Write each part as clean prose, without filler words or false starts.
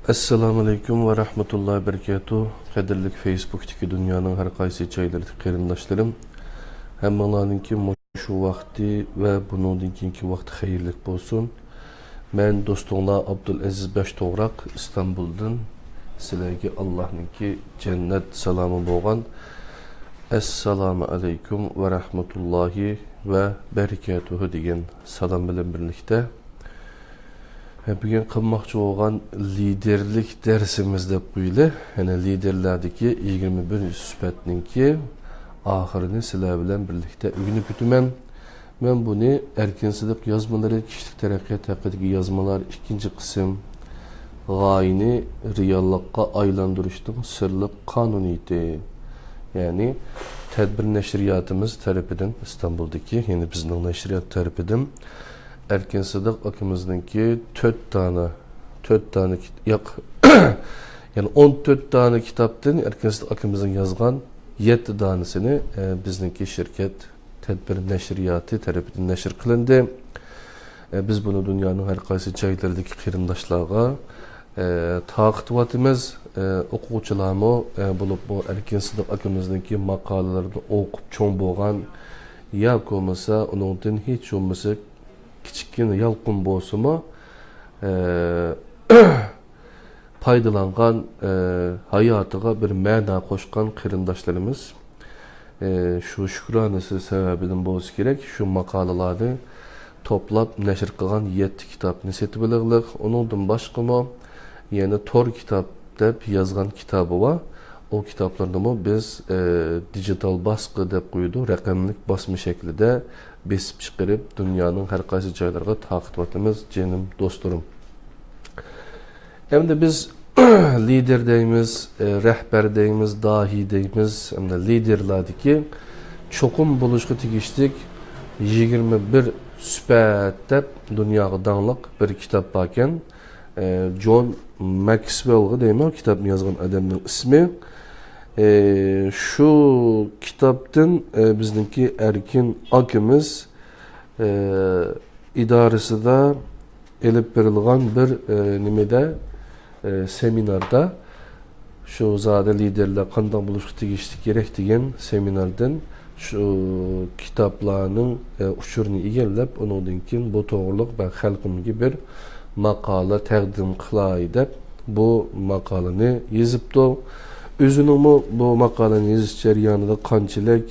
Assalamu alaykum ve rahmetullahi ve berekatuhu. Kadirlik Facebook'taki dünyanın her qaysi çaylardaki qarindoshlarım. Hammalarninki şu vakti ve bununki vakti hayırlık bolsun. Men dostumla Abdulaziz Baştoğrak İstanbul'dan sizlarga Allah'ninki cennet salamı bolgan. Assalamu alaykum ve rahmetullahi ve berekatuhu degan salam bilan birlikte. Bugün qilmoqchi bo'lgan liderlik dersimiz deb qo'yili. Yani liderlardagi 21 sifatninki oxirini sizlar bilan birlikte o'rganib o'taman. Men buni erkinchilik yozmalari, kishilik taraqqiyot haqidagi yozmalar ikinci qism g'oyani reallikqa aylantirishning sirli qonuniyati. Yani tadbir nashriyatimiz tarafidan İstanbul'daki, yani bizning nashriyat tarafidan Erkin Sıdık akımızdaki 4 tane yok yani 14 tane kitaptan Erkin Sıdık akımızın yazgan 7 tanesini bizdeki şirket tedbir neşriyatı tarafından neşr kılındı. Biz bunu dünyanın her qaysi joylaridagi qarindoshlarga taqdim o'quvchilarmi bo'lib bu Erkin Sıdık akımızdaki makalelerini o'qib cho'ng bo'lgan yoki bo'lmasa uningdan hech bo'lmasa kichikgina yalqin bo'lsa-mu paydalangan hayotiga bir ma'no qo'shgan qarindoshlarimiz shu shukronasi sababidan bo'lsa kerak shu maqolalarni to'plab nashr qilgan 7 kitobni setib olganlik. Uningdan boshqa yana tor kitob deb yozgan kitobi bor. O kitaplarını biz dijital baskı deb qo'ydik, raqamlik basma shaklida besib chiqarib dünyanın her qaysi joylariga taqdim etamiz canım dostlarım. Endi biz lider deymiz, rehber deymiz, dahi deymiz, endi liderlardagi cho'qim bo'lishga tegishlik 21 sifat deb dunyoga dangliq bir kitob bor ekan. John Maxwell'ga deyman, kitobni yozgan odamning ismi. Şu kitaptan bizdeki Erkin akimiz idaresinde elip verilgan bir nimede seminarda şu zade liderler qanday buluşqa tegishli kerak degan seminardan şu kitaplarning uchurini egallab undan keyin bu to'g'riliq va xalqimga bir maqola taqdim qilay deb bu maqolani yozibdi. Özünün bu makaleni yazış jarayonida qanchalik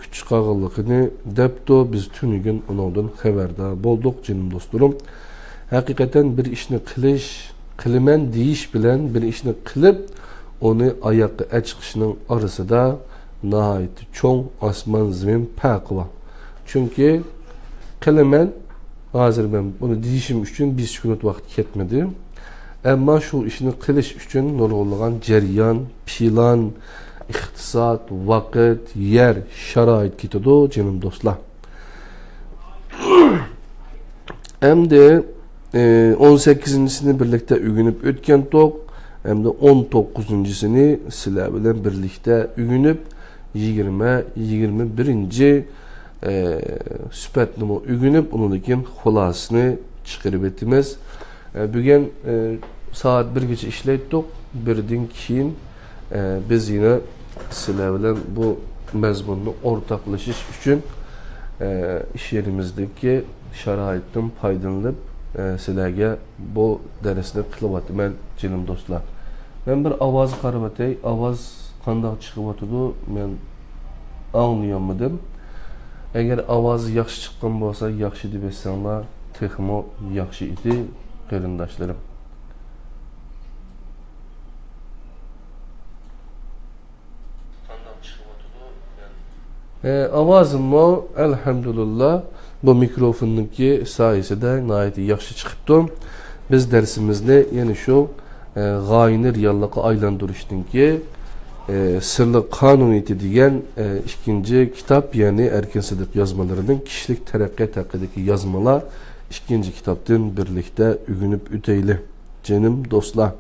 kuch qag'illigini debdi biz tunigun undan xabardor bo'ldik canım dostlarım. Hakikaten bir ishni qilaman deyish bilan bir ishni qilib onu oyoqqa chiqishning orasida nihoyat cho'ng osmon zamin farqi bor. Chunki qilaman hozir men buni deyishim uchun 5 kun vaqt ketmadi. Ama şu işini qilish uchun nurg'unlagan jarayon, plan, iqtisod, vaqt, yer, sharoit ketadi canım do'stlar. Endi 18-sini birlikte o'rganib o'tgan to'q, endi 19-sini sizlar bilan birlikte o'rganib 21-ci sifatni o'rganib undan xulosasini chiqarib etamiz. Bugün saat 1'gacha ishlaydik. Birdan keyin biz yine sizlar bilan bu mazmunni o'rtoqlashish uchun ish yerimizdagi sharoitdan foydalanib sizlarga bu darsni qilyapman canım do'stlar. Men bir ovoz qarab o'tay. Ovoz qanday chiqyapti men anglayolmadim. Agar ovoz yaxshi chiqqan bo'lsa, yaxshi deb aytsanglar, texmo yaxshi edi. Qarindoshlarım. Ovozim elhamdülillah bu mikrofonunki sayesinde nayet yaxshi chiqibdi. Biz dersimizni yani şu g'oyani reallikqa aylantirishninki sirli qonuniyati degan ikinci kitap yani Erkin Sıdık yazmalarının kishilik taraqqiyot haqidagi yazmalar ikinci kitaptan birlikte o'rganib o'tayli canım dostlar.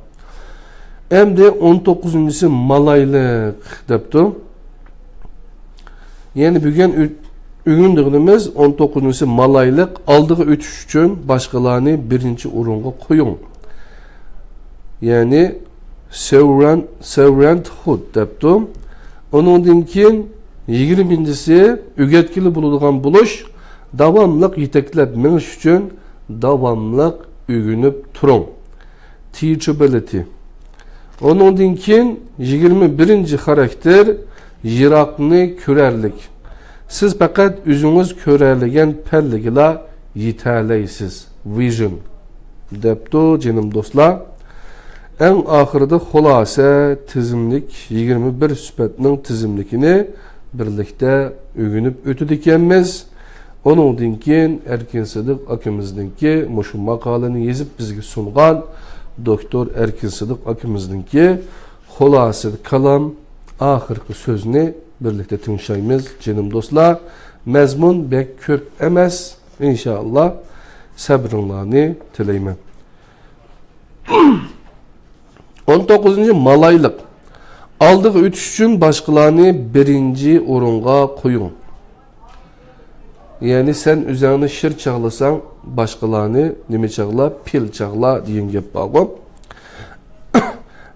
Hem de 19'uncusu malaylık debdi. Yani bugün o'rgandig'imiz 19'uncusu malaylık aldığı o'tish uchun boshqalarni birinchi o'ringa qo'ying. ya'ni servanthood debdi. Onundan keyin 20-si ügetkili bo'ladigan bo'lish, davomliq yeteklab minish uchun davomliq o'rganib turing. Teachability. Onundan keyin 21-ci xarakter yiroqni ko'rarlik. Siz faqat o'zingiz ko'rarligan palligilar yetarlisiz. Vision. Debdi jinim do'stlar. En ahırda xulasa tizimlik 21 sübetinin tizimlikini birlikte öğünüp ötüdikemiz. Onundan keyin Erkin Sıdık akimizdinki muşu makalını yazıp bizge sungan Doktor Erkin Sıdık akimizdinki xulasa kalam ahırkı sözünü birlikte tinşaymiz canım dostlar. Mezmun bek köp emas inşallah sabrınlarını tileymen. 19. malaylık. Aldığı ötüş için başkalarını birinci orunga koyun. Yani sen üzerine şir çağlasan başkalarını nime çağla, pil çağla diyen gep bağım.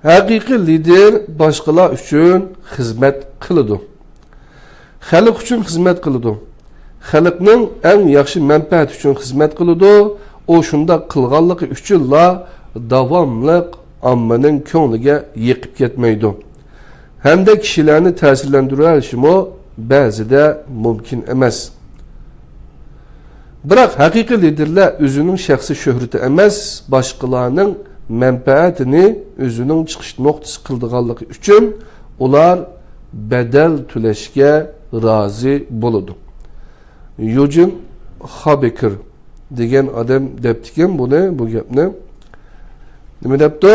Hakiki lider başkalar için hizmet kılıdı. Halk için hizmet kılıdı. Halkның en yaxşı menfaat için hizmet kılıdı. O şunda kılganlığı için la davamlıq ammanın ko'ngliga yiqib ketmaydi. Hamda kishilarni ta'sirlantirishim ba'zida mumkin emas. Biroq haqiqiy liderlar o'zining shaxsiy shuhrati emas, boshqalarning manfaatini o'zining chiqish nuqtasi qildiganligi uchun ular badal to'lashga rozi bo'ladi. Eugene Habecker degan odam debdikan bu gapni. Nima debdi?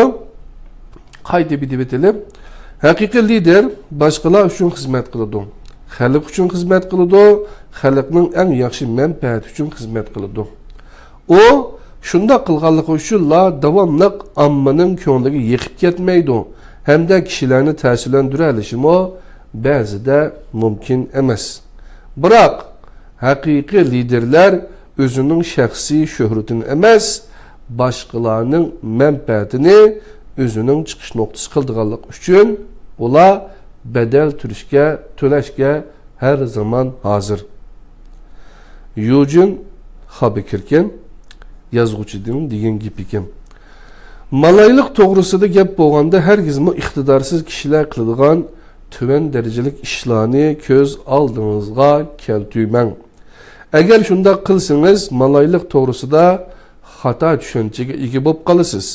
Qayta bir deb etelim. Haqiqiy lider boshqalar uchun xizmat qiladi. Xalq uchun xizmat qiladi, xalqning eng yaxshi manfaati uchun xizmat qiladi. O shunda qilganligi uchun la davomliq ammaning ko'ngliga yiqib ketmaydi. Hamda kishilarni ta'sirlantira olishimi ba'zida mumkin emas. Biroq haqiqiy liderlar o'zining shaxsiy shuhratini emas, başqalarının menfaatini özünün çıkış noktası kıldıqanlıq üçün ular bedel töleşke her zaman hazır. Eugene Habecker yazğuchidan degan gap ekan. Malaylik to'g'risida gap bo'lganda hargizmi iqtidarsiz kishilar qiladigan tuvan darajalik ishlarni ko'z oldingizga keltirmang. Agar shunda qilsangiz malaylik to'g'risida xata tushunchaga ega bo'lib qolasiz.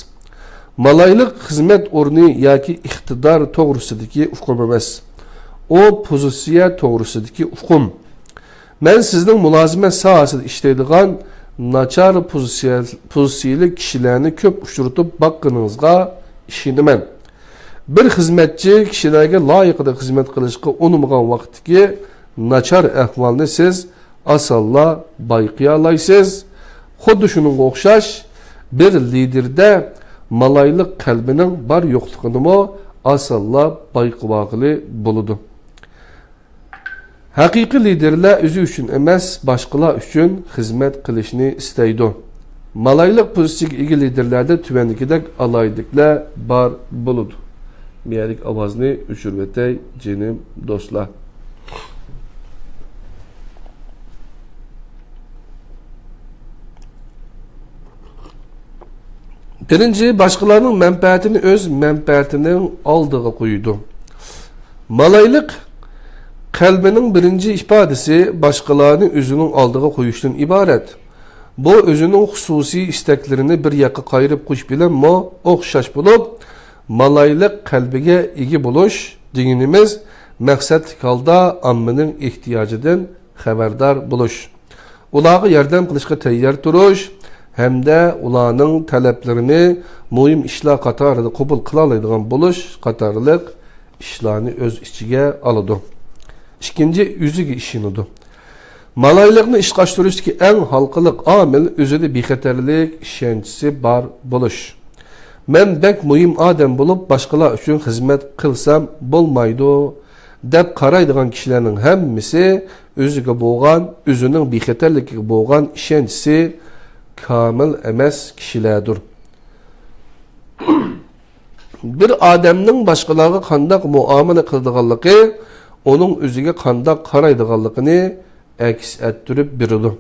Malaylik xizmat o'rni yoki iqtidor to'g'risidagi uqum emas. O pozitsiya to'g'risidagi uqum. Men sizning mulozimat sohasida ishlaydigan nachar pozitsiyali kishilarni ko'p uchratib baqqaningizga ishonaman. Bir xizmatchi kishilarga loyiqida xizmat qilishga unumgan vaqtdagi nachar ahvolni siz asalla bayqiya olasiz. Xuddi shuningga o'xshash bir liderda malaylik qalbining bar yo'qligini asalla bayqibaqili bo'ladi. Haqiqiy liderlar o'zi uchun emas, boshqalar uchun xizmat qilishni istaydi. Malaylik pozitsiyaga ega liderlarda tuvandagidek alayliklar bar bo'ladi. Miyalik ovozni o'chirib o'tay, jinim do'stlar. Birinci, başqalarının menfaatini öz menfaatinin aldığı qoydu. Malaylik qalbinin birinci ifadesi başqalarını özünün aldığı qoyuşdan ibaret. Bu özünün xususi isteklerini bir yaqqa qayırıb qo'yish bilan o'xshash bo'lib, malaylik qalbiga ega bo'lish deganimiz maqsadli holda ommaning ehtiyojidan xabardor bo'lish. Ularga yordam qilishga tayyor turish hamda ularning talablarini muhim ishlar qatorida qabul qila oladigan bo'lish qatorliq ishlarni o'z ichiga oladi. İkinci, o'ziga ishonadi. Malaylikni ishga oshirishga eng halqiliq omil o'zida bexatarlik ishonchisi bor bo'lish. Men bek muhim odam bo'lib, boshqalar uchun xizmat qilsam bo'lmaydi deb qaraydigan kishilarning hammasi o'ziga bo'lgan, o'zining bexatarligiga bo'lgan ishonchisi kamil emas kishilardir. bir odamning boshqalarga qanday muomala qiladiganligi onun o'ziga qanday qaraydiganligini aks ettirib beradi.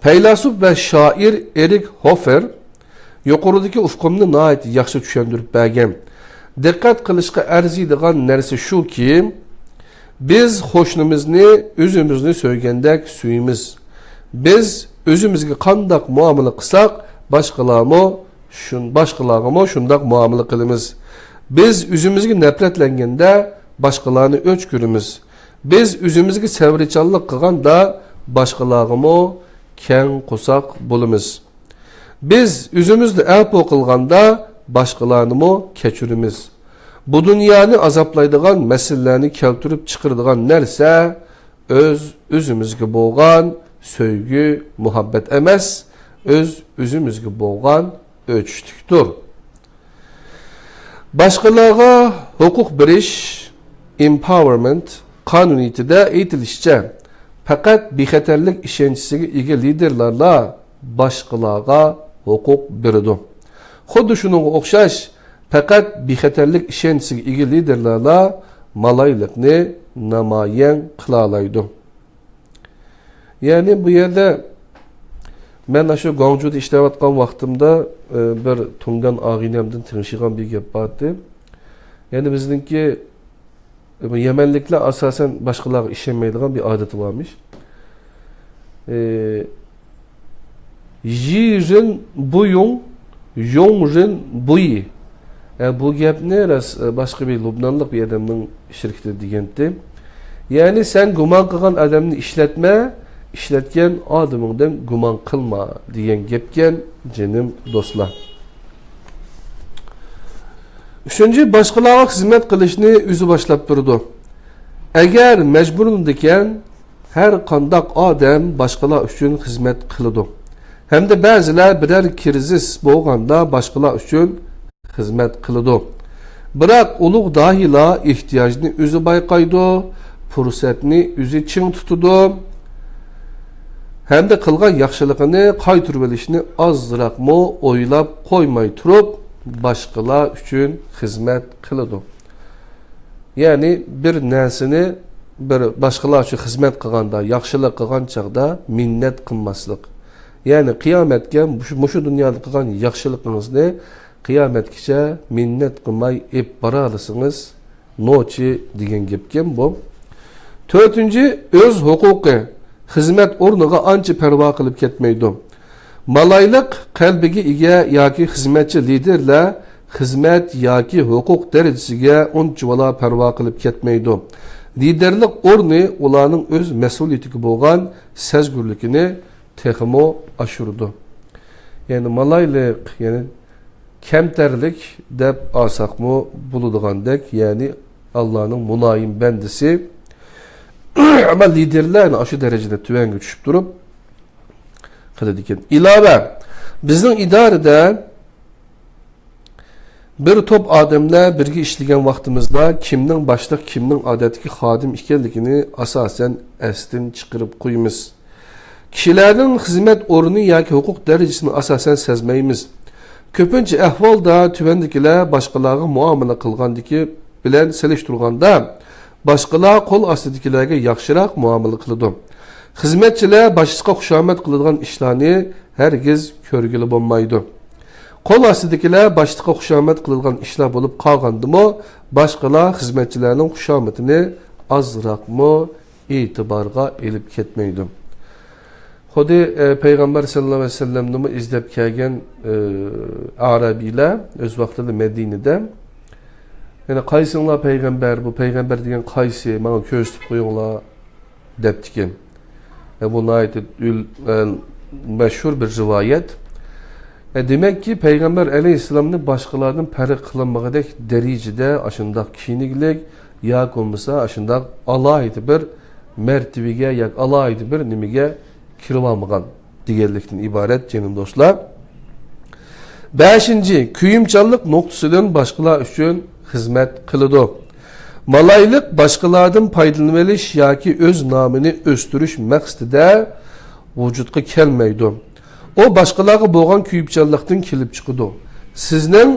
Faylasuf ve şair Erik Hofer yuqoridagi ufqimni nihoyat yaxshi tushuntirib bergan. Diqqat qilishga arziydigan narsa shuki, biz qo'shnimizni o'zimizni so'ygandek suyimiz. Biz o'zimizga qanday muomala qilsak, boshqalarga shunday muomala qilamiz. Biz o'zimizga nafratlanganda boshqalarni o'ch ko'ramiz. Biz o'zimizga savrichanlik qilganda boshqalarga keng qo'saq bo'lamiz. Biz o'zimizni afo qilganda boshqalarni kechiramiz. Bu dunyoni azoblaydigan masalalarni keltirib chiqaradigan narsa o'zimizga bo'lgan sevgi, muhabbat emas, o'zimizga bo'lgan o'chishlikdir. Boshqalarga huquq berish, empowerment qonuniyatida aytilishicha, faqat bexatarlik ishonchisiga ega liderlarla boshqalarga huquq beradi. Xuddi shunga o'xshash, faqat bexatarlik ishonchisiga ega liderlarla malaylikni namoyon qila oladi. Ya'ni bu yerda men shu Guangzhouda ishlayotgan vaqtimda bir tungan og'inamdan ting'ishigan bir gap bordi. Ya'ni bizningki Yemenliklar asosan boshqalarga ishonmaydigan bir odati bormish. Jirin buyung, yongrin buyi. Bu gapni boshqa bir Lubnonlik bir odamning shirkati degandi. Ya'ni sen gumon qilgan odamni ishlatgan odamingdan gumon qilma degan gapgan jinim do'stlar. Üçüncü, boshqalarga xizmat qilishni o'zi boshlab turdi. Agar majburlandikan, har qanday odam boshqalar uchun xizmat qiladi. Hamda ba'zilar biror krizis bo'lganda boshqalar uchun xizmat qiladi. Biroq ulug' dohilar ehtiyojni o'zi bayqaydi, fursatni o'zi ching tutadi. Hamda qilgan yaxshiligini qaytarib olishni ozroqmi o'ylab qo'ymay turib, boshqalar uchun xizmat qiladi. Ya'ni bir narsani bir boshqalar uchun xizmat qilganda, yaxshilik qilgan chaqda minnat qilmaslik. Ya'ni qiyomatga shu dunyoda qilgan yaxshiligingizni qiyomatgacha minnat qilmay ep bora olasingiz, nochi degan gapkim bu. 4-chi, o'z huquqi, xizmat o'rniga ancha parvo qilib ketmaydi. Malaylik qalbiga ega yoki xizmatchi liderlar xizmat yoki huquq darajasiga uncha parvo qilib ketmaydi. Liderlik o'rni ularning o'z mas'uliyatiga bo'lgan sezgurligini texmo oshirdi. Ya'ni malaylik, ya'ni kamtarlik deb olsaqmi bo'ladigandek, ya'ni Allohning muloyim bandasi. Ama liderlar shu darajada tuvanga tushib turib qiladi ekan. Ilova, bizning idorada bir to'p odamlar birga ishlagan vaqtimizda kimning boshliq, kimning odatdagi xodim ekanligini asosan asdan chiqarib qo'yamiz. Kishilarning xizmat o'rni yoki huquq darajasini asosan sezmaymiz. Ko'pincha ahvolda tuvandikilar boshqalarga muomala qilgandiki bilan selishtirganda boshqalar qo'l ostidagilarga yaxshiroq muomala qiladi. Xizmatchilar boshqa xushomad qiladigan ishlarni hargiz ko'rgili bo'lmaydi. Qo'l ostidagilar boshqa xushomad qiladigan ishlar bo'lib qolgandimi, boshqalar xizmatchilarning xushomatini ozroqmi e'tiborga olib ketmaydi. Xuddi payg'ambar sallallohu alayhi vasallamni izlab kelgan arabiylar o'z vaqtida Madinada, yani qaysinglar payg'ambar, bu payg'ambar degan qaysi, menga ko'rsatib qo'yinglar debdikin. Bu nayet mashhur bir rivoyat. Demek ki Peygamber Aleyhisselam'ın başkalarının fark kılınmağıdaki derecede aşındak kişiliklik ya olmasa aşındak alaydı bir mertebege ya alaydı bir nimige kirvalmağan diğerlikten ibaret canım dostlar. 5. Kuyumçallık noktasından başkalar için hizmet kılıdı. Malaylık başkalardan faydalanış ya ki öz namını östürüş məqsədində vücudqa kelmeydi. O başqalarga bo'lgan kuyibchanlikdan kelib chiqadi. Sizning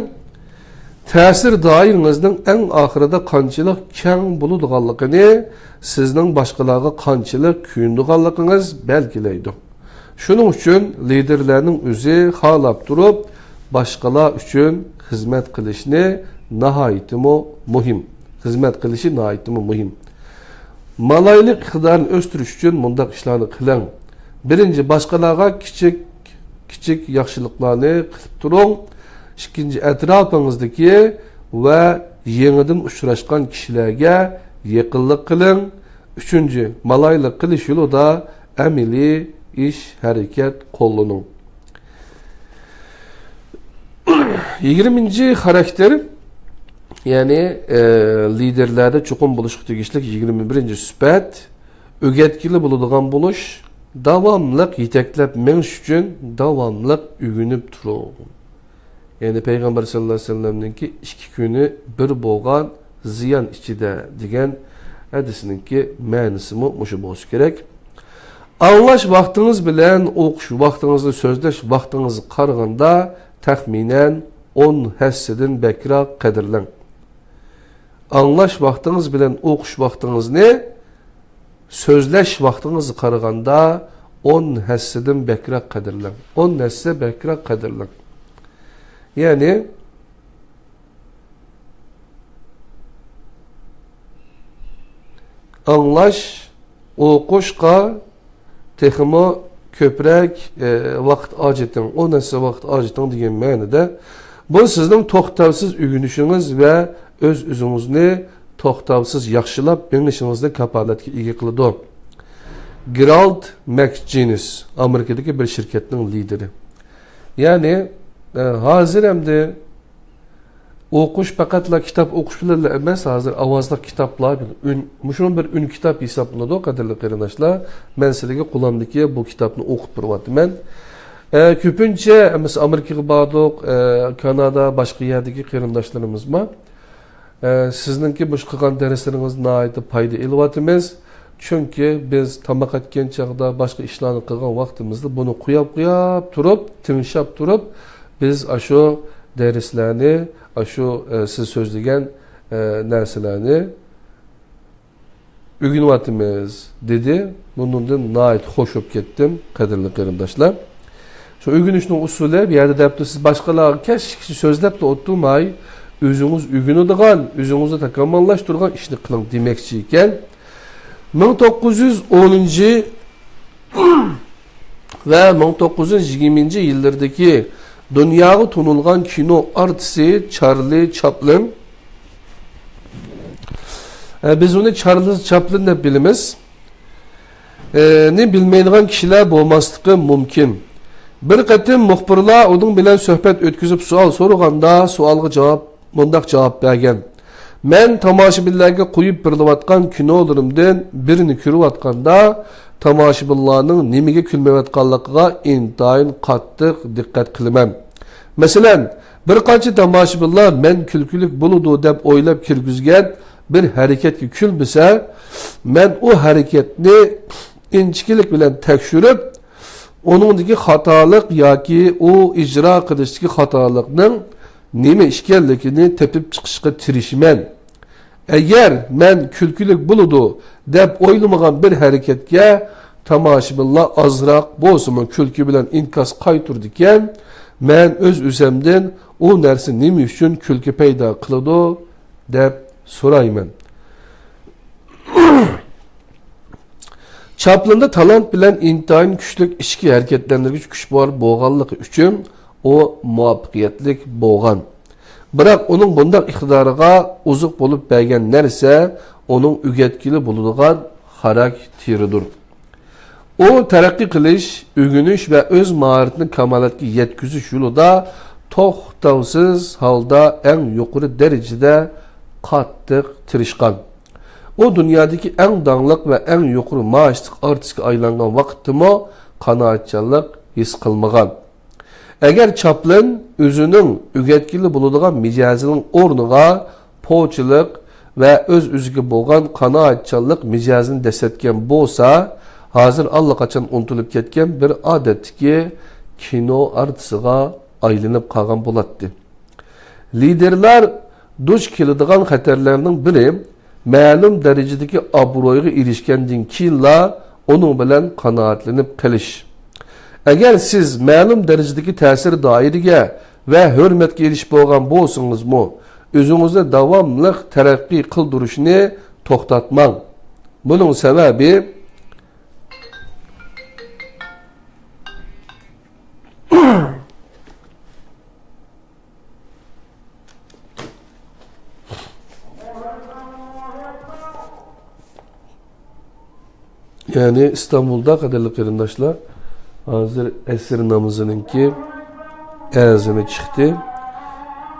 ta'sir doiringizning eng oxirida qanchalik keng bo'ladiganligini sizning boshqalarga qanchalik kuyundiganligingiz belgilaydi. Shuning uchun liderlarning o'zi xohlab turib boshqalar uchun xizmat qilishni nihoyatimi muhim. Xizmat qilishi nihoyatimi muhim. Malaylik iqtidorini o'stirish uchun bunday ishlarni qiling. Birinchi, boshqalarga kichik yaxshiliklarni qilib turing. İkinci, etrafınızdaki ve yeniden uçraşkan kişilerge yakınlık kılın. Üçüncü, malaylık kılış yolu da emili iş, hareket kollanın. 20. karakter, yani liderlerde çokum buluşuk tegişlik 21. süpet, ögetkili bulunduğun buluş, davamlık yeteklep meniş üçün davamlık ügünüp durun. Yani Peygamber sallallahu aleyhi ve sellem'ninki 2 günü bir boğan ziyan içide degen hadisininki ma'nisi muşu bolsa kerak. Anlaş vaktiniz bilen okuş vaktinizni sözleş vaktinizni qaraganda taxminen 10 hisseden bekra qadrlang. Anlaş vaktiniz bilen okuş vaktinizni sözleş vaktinizni qaraganda 10 hisseden bekra qadrlang. 10 hisse bekra qadrlang. Yani anlaş, oquşqa texmo köprək vaqt acıtın, o nəsə vaqt acıtın degan ma'noda bu sizning to'xtovsiz uyg'unishing'iz va o'z-o'zingizni to'xtovsiz yaxshilab berishingizni kapolatga ega qiladi. Gerald McGinnis, Amerikadagi bir shirkatning lideri. Ya'ni hozir hamda o'qish faqatla kitob o'qish bilan emas, hozir ovozli kitoblar, shuni bir un kitob hisoblanadi, qadrli qarindoshlar. Men sizlarga qo'limdagi bu kitobni o'qib turyapman. Ko'pincha biz Amerikaga bordik, Kanada, boshqa yerdagi qarindoshlarimiz bor. Sizningki bu qilgan darslaringizni nihoyatda foyda olyapmiz. Chunki biz tamoq etgan chaqda boshqa ishlarni qilgan vaqtimizda buni qo'yib turib, tinglab turib biz shu darslarni, shu siz so'zlagan narsalarni o'rganyapmiz dedi. Bundan nihoyat xush bo'lib ketdim, qadrli qarindoshlar. Shu o'rganishning usuli bu yerda debdi siz boshqalarga kishi so'zlab o'tirmay, o'zingiz o'rganadigan, o'zingizni takomillashtirgan ishni qiling demoqchi ekan. 1910 ve 1920 yıllardaki dünyaya tanıngan kino artisti Charlie Chaplin. Biz onu Charlie Chaplin deb bilamiz. Ne bilmeydiğin kişiler olmaslığı mümkün. Bir qatim muxbirlar onun bilen sohbet ötküzüp sual sorğanda sualga cevap mundaq cevap bergen. Men tomoshabinlarga qo'yib berilayotgan kinolarimdan birini ko'rayotganda tomoshabinlarning nimaga kulmayotganligiga intayin qattiq diqqat qilaman. Masalan, bir qancha tomoshabinlar men kulkulik bo'ladi deb o'ylab kirgizgan bir harakatga kulmasa, men u harakatni inchkilik bilan tekshirib, uningdagi xatolik yoki u ijro qilishdagi xatolikning nima ishkanligini tepib chiqishga tirishman. Eğer men külkülük buludu deb o'ylamagan bir hareketga tomoshabinlar azroq bo'lsin külkü bilan inkas qayturdikan, men o'z o'zimdan u narsa nima uchun külkü paydo qiladi deb so'rayman. Chaplinda talant bilan intayin kuchli ichki harakatlantiruvchi kuch bor bo'lganligi uchun o muvaffaqiyatlik bo'lgan. Biroq uning bunday iqtidoriga uzuq bo'lib bergan narsa uning o'rgatkili bo'ladigan xarakteridir. O taraqqiy qilish, o'rganish va o'z mahoratini kamolatga yetkazish yo'lida to'xtovsiz holda eng yuqori darajada qattiq tirishgan. O dunyodagi eng donglik va eng yuqori maoshli artistga aylangan vaqtida qanoatchanlik his qilmagan. Eğer Chaplin özünün ögetkili bulunduğun micazının o'rniga po'chilik ve o'ziga bo'lgan qanoatchanlik mijazini desetken bo'lsa, hozir allaqachon unutilib ketgan bir odatdagi kino artistiga aylanib qolgan bo'ladi. Liderlar duch keladigan xatarlarning biri ma'lum darajadagi obro'ga erishgandan keyinla uning bilan qanoatlanib qilish. Agar siz ma'lum darajadagi ta'sir doiriga va hurmatga erishib bo'lgan bo'lsangizmi, o'zingizni davomli taraqqiy qildirishni to'xtatmang. Buning sababi yani İstanbul'da qadarli qarindoshlar hozir asr namozininki azanı chiqdi.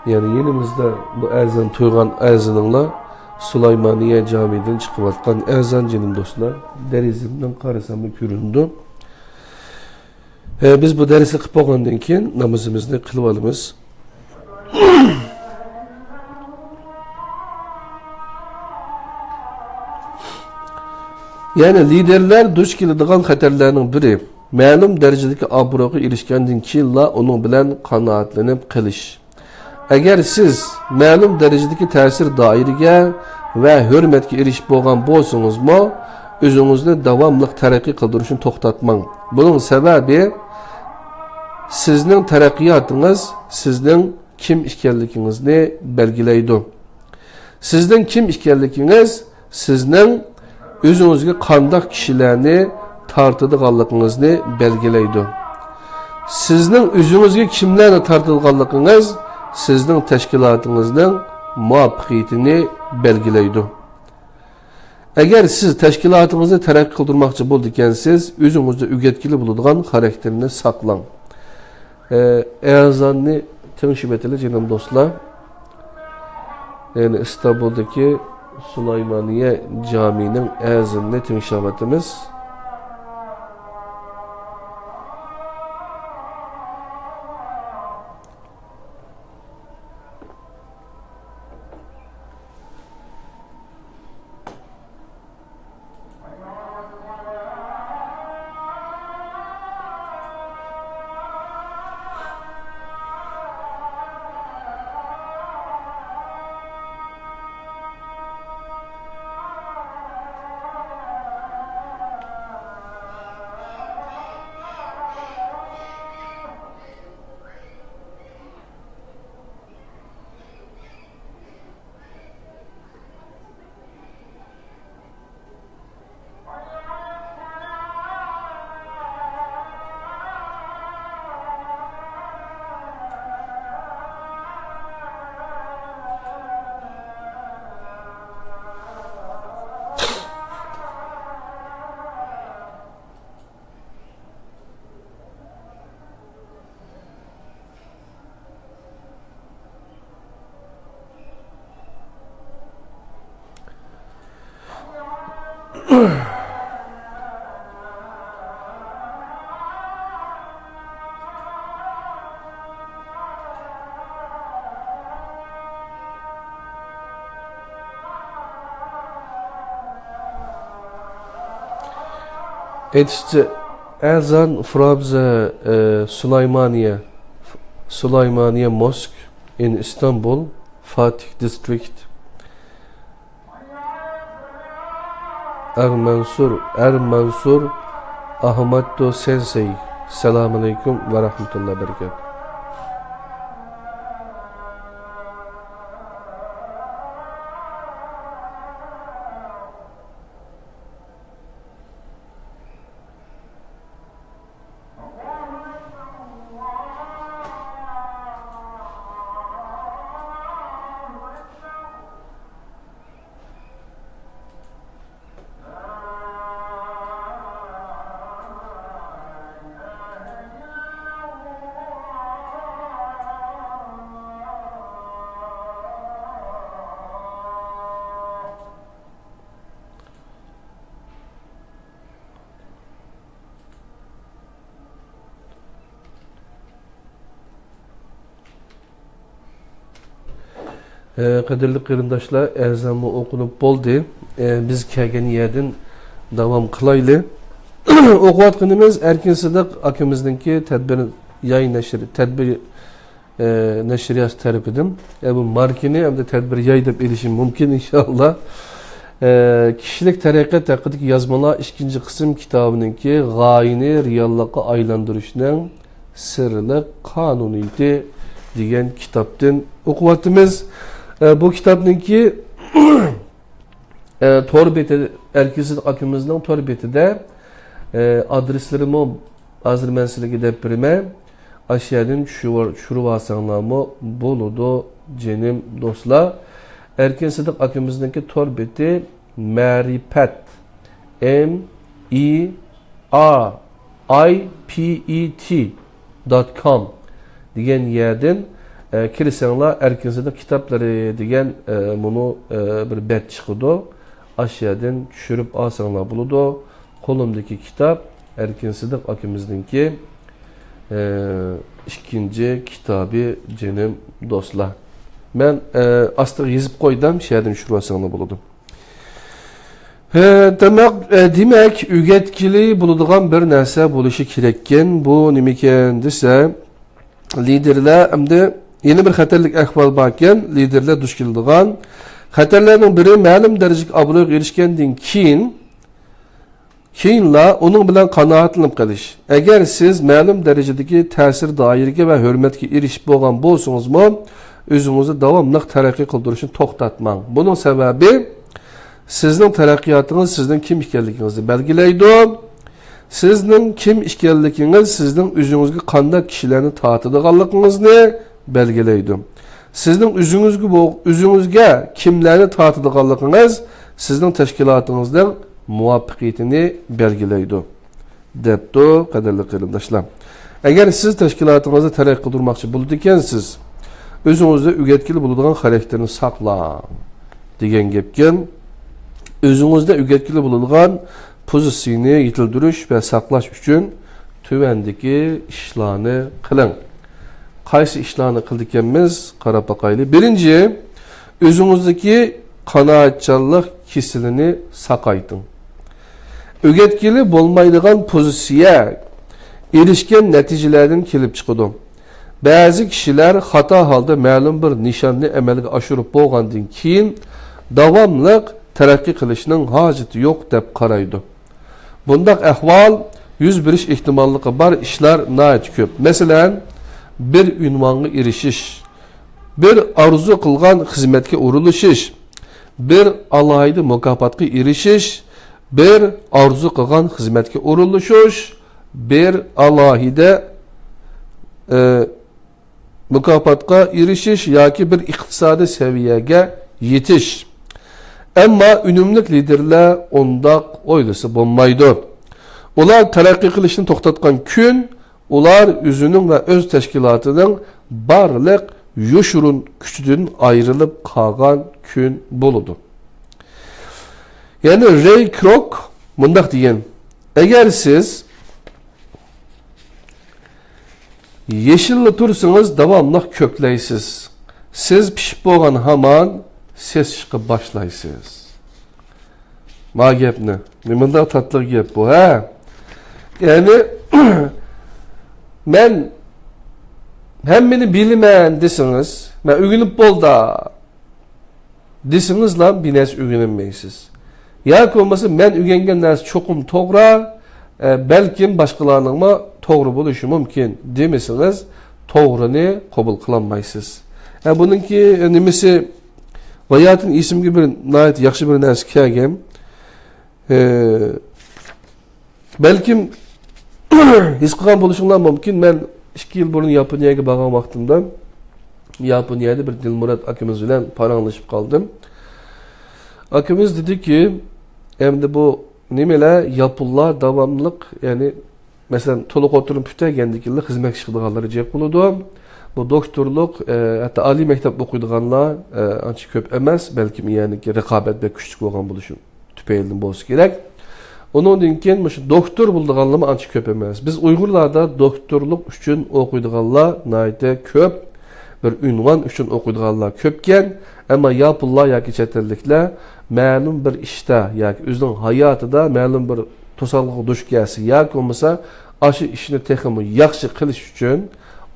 Yani yenimizde bu azan to'ygan azanlar Sulaymaniye Camii'den chiqayotgan azan jinim do'stlar derizimdan qarasam ko'rindi. Biz bu dersi qilib bo'lgandan keyin namozimizni qilib olamiz. Yani liderler duch keladigan xatarlarning biri ma'lum darajadagi obro'ga erishgandan keyinla uning bilan qanoatlanib qilish. Agar siz ma'lum darajadagi ta'sir doiriga va hurmatga erishib bo'lgan bo'lsangizmi, o'zingizni davomli taraqqiy qildirishni to'xtatmang. Buning sababi sizning taraqqiyotingiz sizning kim ekanligingizni belgilaydi. Sizning kim ekanligingiz sizning o'zingizga qanday kishilarni tortadiganligingizni belgilaydi. Sizning o'zingizga kimlarni tortadiganligingiz sizning tashkilotingizning muvaffaqiyatini belgilaydi. Agar siz tashkilotingizni taraqqiy qildirmoqchi bo'lgansiz, o'zingizda o'rgatkili bo'ladigan xarakterni saqlang. Azanni tinchib etili jinim do'stlar. Yani İstanbul'daki Sulaymaniye Camii'nin azanını tinşabatımız. It's the azan from the Sulaymaniye Mosque in Istanbul, Fatih district. Mansur Ahmad Sensei. Selamun Aleyküm ve Rahmetullahi ve Berekatuhu. Qadirli qarindoshlar, azanni o'qilib bo'ldi. Biz kelgan yerdan davom qilaylik. O'qiyotganimiz Erkin Sidiq akamizningki tadbir yayın nashri, tadbir Neşriyat tarafidan. Bu markini hem de tedbir yaydıb elişim mümkün inşallah. Kişilik taraqqiyot haqidagi yazmalar 2 qism kitabınınki g'oyani reallikqa aylantirishning sirli qonuniyati degan kitaptan o'qiyapmiz. Bu kitapninki tor beti Erkisiz akımızning tor betida adreslarimi hozir men sizlarga deb beraman. Aşağıdan şuru vasanlarımı boludu cenim dostlar. Erkin Sıdık akımızdaki tor beti Maripet MERIPET.com degan yerden kirisanlar Erkin Sıdık kitapları degan bunu bir bet çıkıdı. Aşağıdan düşürüp alsanlar buludu. Kolumdaki kitap Erkin Sıdık akımızdaki ikinci kitabı canım dostlar. Ben astık yazıp koydum, şeyden şurasını buldum. Demek ügetkili bulunduğun bir narsa buluşu kerekken bu nimiken dese liderler hem de yeni bir xatarlik ahval bakken liderler duş keldiğin xatarlarning biri ma'lum derecede abro'ga erishgandan keyinla onun bilan qanoatlanib qilish. Agar siz ma'lum derecedeki ta'sir doiriga va hurmatga erishib bo'lgan bo'lsangizmi, o'zingizni davomli taraqqiy qildirishni to'xtatmang. Buning sababi sizning taraqqiyotingiz sizning kim ekanligingizni belgilaydi. Sizning kim ekanligingiz sizning o'zingizga qanday kishilarni tortadiganligingizni belgilaydi. Sizning o'zingizga kimlarni tortadiganligingiz sizning tashkilotingizning muvaffaqiyatini belgilaydi. Debdi qadrli qarindoshlar. Agar siz tashkilotingizni taraqqiy qildirmoqchi bo'ldi ekansiz, o'zingizda o'rgatkili bo'ladigan xarakterni saqlang degan gapgan. O'zingizda o'rgatkili bo'ladigan pozitsiyani yetildirish va saqlash uchun tuvandagi ishlarni qiling. Qaysi ishlarni qildik-ekanmiz qarab boqaylik. Birinchi, o'zingizdagi qanoatchanlik kesilini saqayting. O'rgatkili bo'lmaydigan pozitsiya erishgan natijalardan kelib chiqadi. Ba'zi kishilar xato holda ma'lum bir nishonni amalga oshirib bo'lgandan keyin davomli taraqqiy qilishning hojati yo'q deb qaraydi. Bundaq ahvol yuz berish ehtimolligi bor ishlar nihoyat ko'p. Masalan, bir unvonga erishish, bir arzu qilgan xizmatga urilishish, bir alohida mukofotga erishish, bir arzu qilgan xizmatga urilishish, bir alohida mukofotga erishish yoki bir iqtisodiy seviyaga yetish. Ammo unumli liderlar undaq o'ylasa bo'lmaydi. Ular taraqqiy qilishni to'xtatgan kun ular o'zining va o'z tashkilotining barliq yoshurun kuchidan ayrilib qolgan kun bo'ladi. Yani Ray Kroc mundaq degan: agar siz yeşilli tursangiz davomli ko'klaysiz. Siz pishib bo'lgan hamon ses chiqib boshlaysiz. Ma gapni, nimada tatlı gap bu ha? Yani men hammani bilaman desiniz, men o'rganib bo'ldi desiniz lan bir narsa o'rganmaysiz. Yoki bo'lmasa men o'rgangan narsa cho'qim to'g'ri, balkim boshqalarningmi to'g'ri bo'lishi mumkin demasiniz, to'g'rini qabul qilolmaysiz. Buningki nimasi hayotning esimga bir nihoyat yaxshi bir narsa kelgan. Balkim his qilgan bo'lishinglar mumkin. Men 2 yil burun Yaponiyaga borgan vaqtimda Yaponiyada bir Dilmurod akamiz bilan paranglashib qoldim. Akamiz dedi-ki, endi bu nimeler yapıllar davamlıq, yani mesela to'liq o'tirib pütagandiklar xizmat qiladiganlar jek bo'ladi. Bu doktorluq, hatta oliy maktab o'qiydiganlar ancha ko'p emas, balkim yani raqobat va kuchli bo'lgan bo'lishi tufaylidan bo'lsa kerak. Ondan keyin shu doktor bo'ldiganlar ancha ko'p emas. Biz Uyg'urlarda doktorluq uchun o'qiydiganlar nihoyatda ko'p, bir unvon uchun o'qiydiganlar ko'pkan, ammo yapıllar yoki chet elliklar ma'lum bir ishda yoki o'zining hayotida ma'lum bir to'salg'iga duch kelsa yoki bo'lmasa aşı işini texmi yaxshi qilish uchun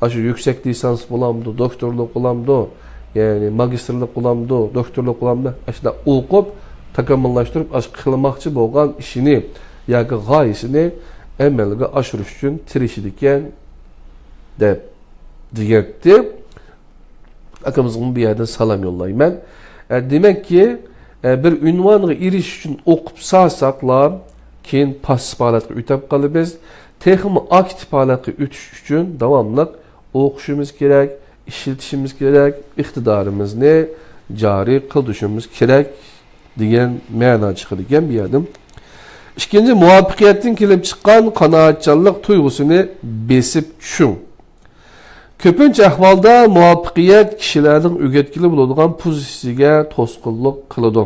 Aşı yüksek lisans bulamdı, doktorluk bulamdı, yani magistrlik bulamdı, doktorluk bulamdı. Aşıda okup, takamıllaştırıp, aşı kılmakçı bolgan işini, yoki g'oyasini amalga oshirish uchun tirishadigan deb degandi. Akamızın bir yerden salam yollayman. Demek ki bir ünvanı iriş için okup sağsaklar, keyin pasif holatga o'tib qolamiz. Texmi aktiv holatga o'tish uchun davomli o'qishimiz kerak, ishlatishimiz kerak, iqtidorimizni joriy qilishimiz kerak degan ma'no chiqadigan bir yerdan. İkinci, muvaffaqiyatdan kelib chiqqan qanoatchanlik tuyg'usini besib tushing. Ko'pincha ahvolda muvaffaqiyat kishilarning o'rgatkili bo'ladigan pozitsiyasiga to'sqinlik qiladi.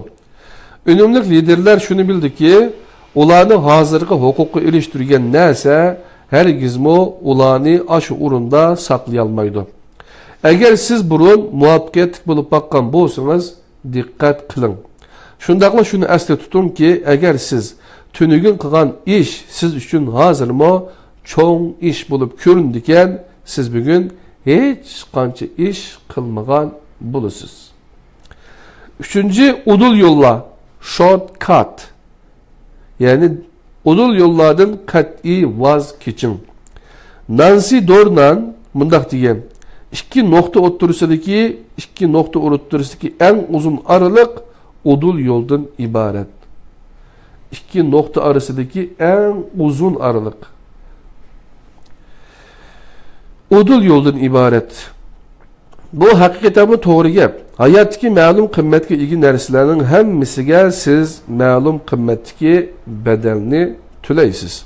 Unumli liderlar shuni bildiki, ularning hozirgi huquqqa erishtirgan narsa hargizmo ularni ashu o'rinda saqlay olmaydi. Agar siz burun muvaffaqiyatli bo'lib baqqan bo'lsangiz, diqqat qiling. Shundaqla shuni asli tutingki, agar siz tünügün qilgan ish siz uchun hozirmo cho'ng ish bo'lib ko'rindikan, siz bugun hech qancha ish qilmagan bo'lasiz. Üçüncü, udul yo'llar, shortcut. Yani udul yo'llardan qat'iy voz keching. Nancy Dornan mundaq degan: ikki nuqta o'rtasidagi eng uzun araliq udul yo'ldan iborat. İki nokta arasındaki en uzun aralık udul yoldan ibaret. Bu hakikaten bu doğru gap. Hayattaki ma'lum qimmatga ega narsalarning hammasiga siz ma'lum qimmatdagi bedelni to'laysiz.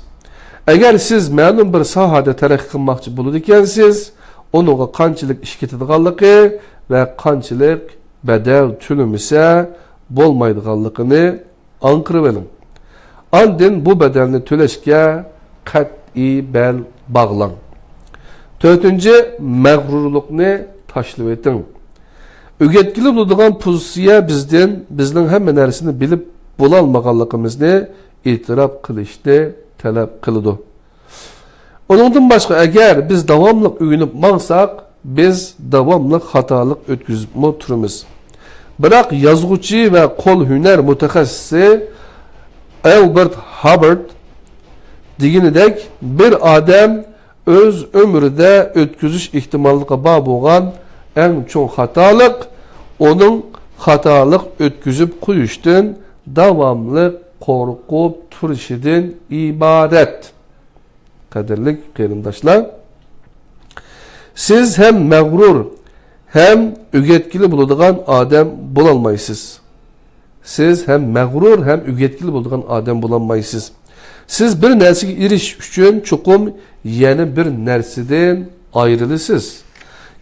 Agar siz ma'lum bir sohada taraqqiy qilmoqchi bo'ladi ekansiz, uningga qanchalik ish ketadiganligi va qanchalik bedel to'lamasa bo'lmaydiganligini anqirib oling. Andin bu bedelni to'lashga qat'iy bel bağlang. Dördüncü, mağrurlukni tashlab eting. O'rgatkili bo'ladigan pozitsiya bizning hamma narsani bilib bo'la olmaganligimizni e'tirof qilishni talab qiladi. Uningdan boshqa agar biz davomli o'rganib maqsaq, biz davomli xatolik o'tkazib turamiz. Biroq yozuvchi va qo'l hunar mutaxassisi Albert Hubbard deganidek, bir odam o'z ömrüde o'tkazish ehtimolliga bor bo'lgan eng cho'ng xatolik uning xatolik o'tkazib qo'yishdan davomli qo'rqib turishidan iborat. Qadrli qarindoshlar, siz hem mag'rur hem o'rgatkili bo'ladigan odam bo'lolmaysiz. Siz hem mağrur hem o'rgatkili bo'ladigan odam bo'lolmaysiz. Siz bir narsaga erishish uchun chuqum yana bir narsadan ayrilasiz.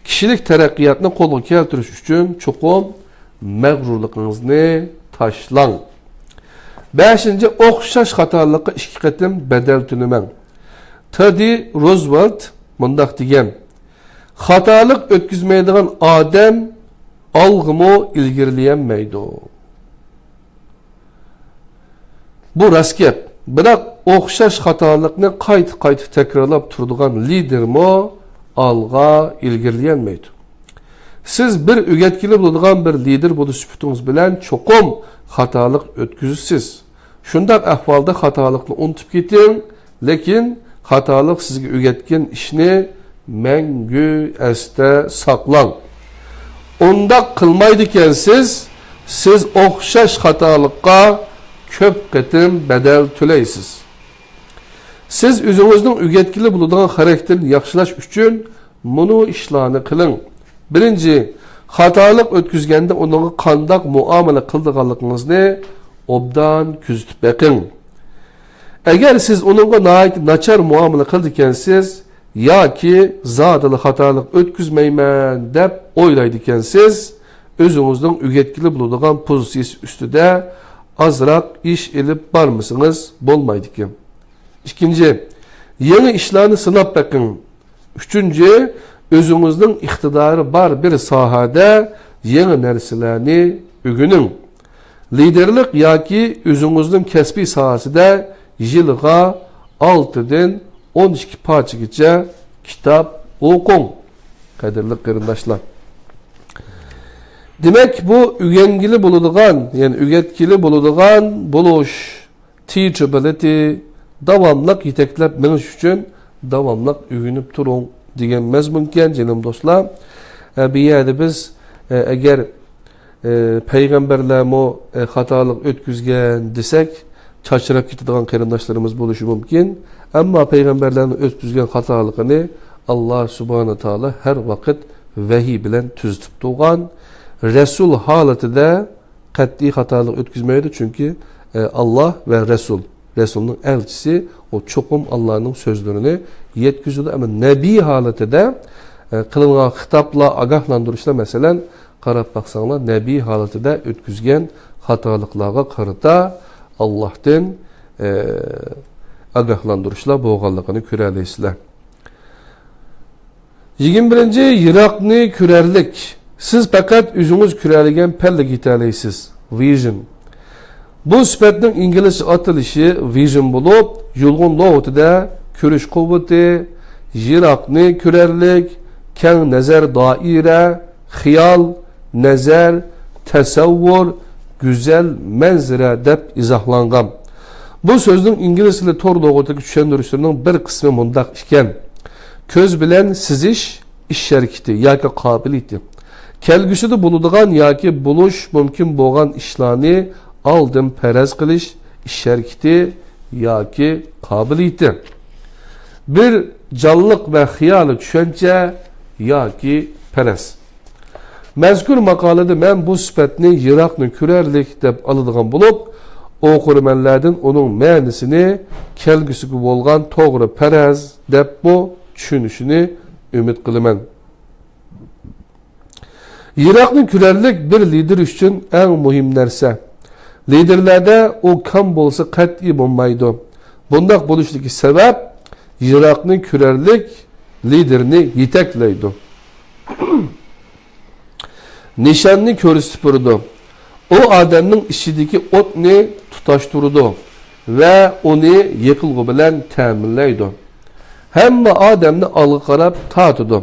Kishilik taraqqiyotni qo'lga keltirish uchun chuqum mag'rurligingizni tashlang. 5. O'xshash xatolikqa 2 qatim bedel to'lamang. Teddy Roosevelt mundaq degan: xatolik o'tkazmaydigan odam olg'imo ilgirlayolmaydi. Bu rost gap. Biroq o'xshash xatolikni qayta takrorlab turadigan lidermo olg'a ilgirlayolmaydi. Siz bir o'rgatkili bo'ladigan bir lider bo'lish sifatingiz bilan cho'qim xatolik o'tkazasiz. Shunday ahvolda xatolikni unutib keting, lekin xatolik sizga o'rgatgan ishni mangu esda saqlang. Unda qilmaydi ekansiz, siz o'xshash xatolikqa ko'p qatim bedel to'laysiz. Siz o'zingizning o'rgatkili bo'ladigan xarakterni yaxshilash uchun bunu ishlarni qiling. Birinchi, xatolik o'tkazganda uningga qanday muomala qildiganligingizni obdan kuzatib boqing. Agar siz uningga nachar muomala qildikansiz yoki zodili xatolik o'tkazmayman deb o'ylaydi ekansiz, o'zingizning o'rgatkili bo'ladigan pozitsiyasi ustida azroq ish elib bormasangiz bo'lmaydi ekan. İkinci, yeni ishlarni sinab boqing. Üçüncü, o'zingizning iqtidori bor bir sohada yeni narsalarni o'rganing. Liderlik yoki o'zingizning kasbiy sohasida yilga 6 dan 12 parchagacha kitob o'qing. Qadirli qarindoshlar. Demek bu ügengili bulunduğun, yani ügetkili bulunduğun buluş, teachability, davamlıq yeteklep meniş üçün davamlıq ügünüp turun degenmez mümkün canım dostlar. Bir yerde biz eğer peygamberlerimi hatalık ötküzgen desek, çaçırak gittiğin qarindoshlarımız buluşu mümkün. Ama peygamberlerin ötküzgen hatalıkını Allah subhanahu taala her vakit vahiy bilen tüzütüp doğan. Resul halatida qat'iy hatalık ötküzmeydi çünkü Allah ve Resul'ün elçisi o çokum Allah'ın sözlerini yetkizildi ama Nebi halatida kılınan hitapla agahlandırışla mesela qarab baksanlar Nebi halatida ötküzgen hatalıklarga qarata Allah'tan agahlandırışla boğanlığını köreleysizler. 21. Irak'ni kürerlik. Siz fakat üzünüz küreligen pellik italaysiz. Vision. Bu süpetinin İngilizce atılışı vision bulup, yulgun loğutuda körüş kuvveti, Irak'ni kürerlik, ken nezer daire, hiyal, nezer, tesavvur, güzel menzire dep izahlanğam. Bu sözün İngilizce tor loğutaki düşendirişlerinin bir kısmı mundak iken, köz bilen siziş, iş şerkiti, yaki kabiliyeti. Kelgüsüdü buluduğun yaki buluş mümkün boğan işlani aldım perez kılış, iş şerkiti, yaki kabiliyeti. Bir canlılık ve hiyali düşünce, yaki perez. Mezkur makalede ben bu süpetini Irak'ni kürerlik dep alıdığın bulup, okurmenlerden onun menisini kelgüsü bolgan toğru perez dep bu düşünüşünü ümit kılımen. Irak'ni kürerlik bir lider üçün en mühim nerse. Liderlerde o kam bolsa kat'i bulmaydı. Bundak buluştaki sebep Irak'ni kürerlik liderini yitekleydi. Nişanını körüstüpürdü. O adamın işideki otni tutaştırdı ve onu yıkılgı bilen teminleydi. Hem adamını alı qarab tatıdı.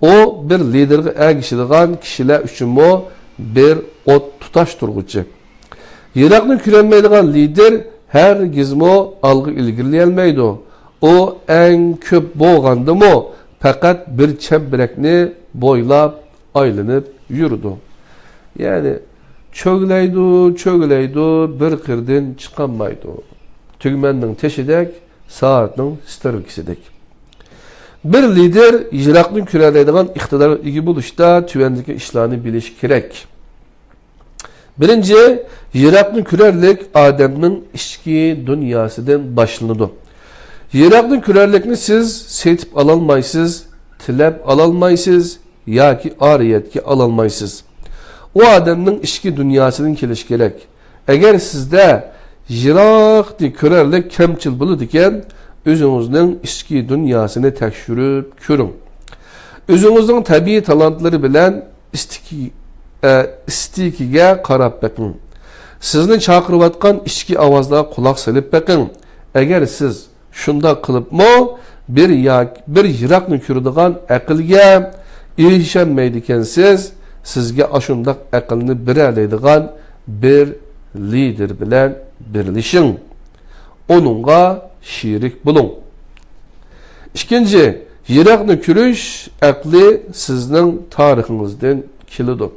O bir liderge ergişidiğen kişiler üçün o bir ot tutaştırgıcı. Irak'ni kürenmeydiğen lider her gizmo algı ilgileyelmeydi. O en köp boğandı mı fakat bir çemberekni boylap aylanıp yürüdü. Yani çögleydi, bir kırdın çıkamaydı. Tügmennin teşidek, saatinin sterkisidek. Bir lider Irak'ni küreleydiğen iktidarı igi buluşta tüvendeki işlerini biliş gerek. Birinci, Irak'ni kürerlik Adem'in içki dünyasından başlandı. Irak'ni kürerlikni siz setip alalmaysız, tilep alalmaysız, ya ki ariyetki alalmaysız. O Adem'in içki dünyasının keliş gerek. Eğer sizde Irak'ni kürerlik kemçil buludiken, özünüzün içki dünyasını tekşürüp körün. Özünüzün tabii talantları bilen istikiga qarab bakın. Sizni çakırıvatkan içki avazlara kulak salip bakın. Eğer siz şunda kılıp mu bir Irak'ni kürüdüğün akılga erişenmeydikensiz sizge aşundak akılını bireleydiğin bir lider bilen birleşin. Onunla şirik bulun. İkinci, Irak'ni kürüş aklı sizin tarihinizden kilidir.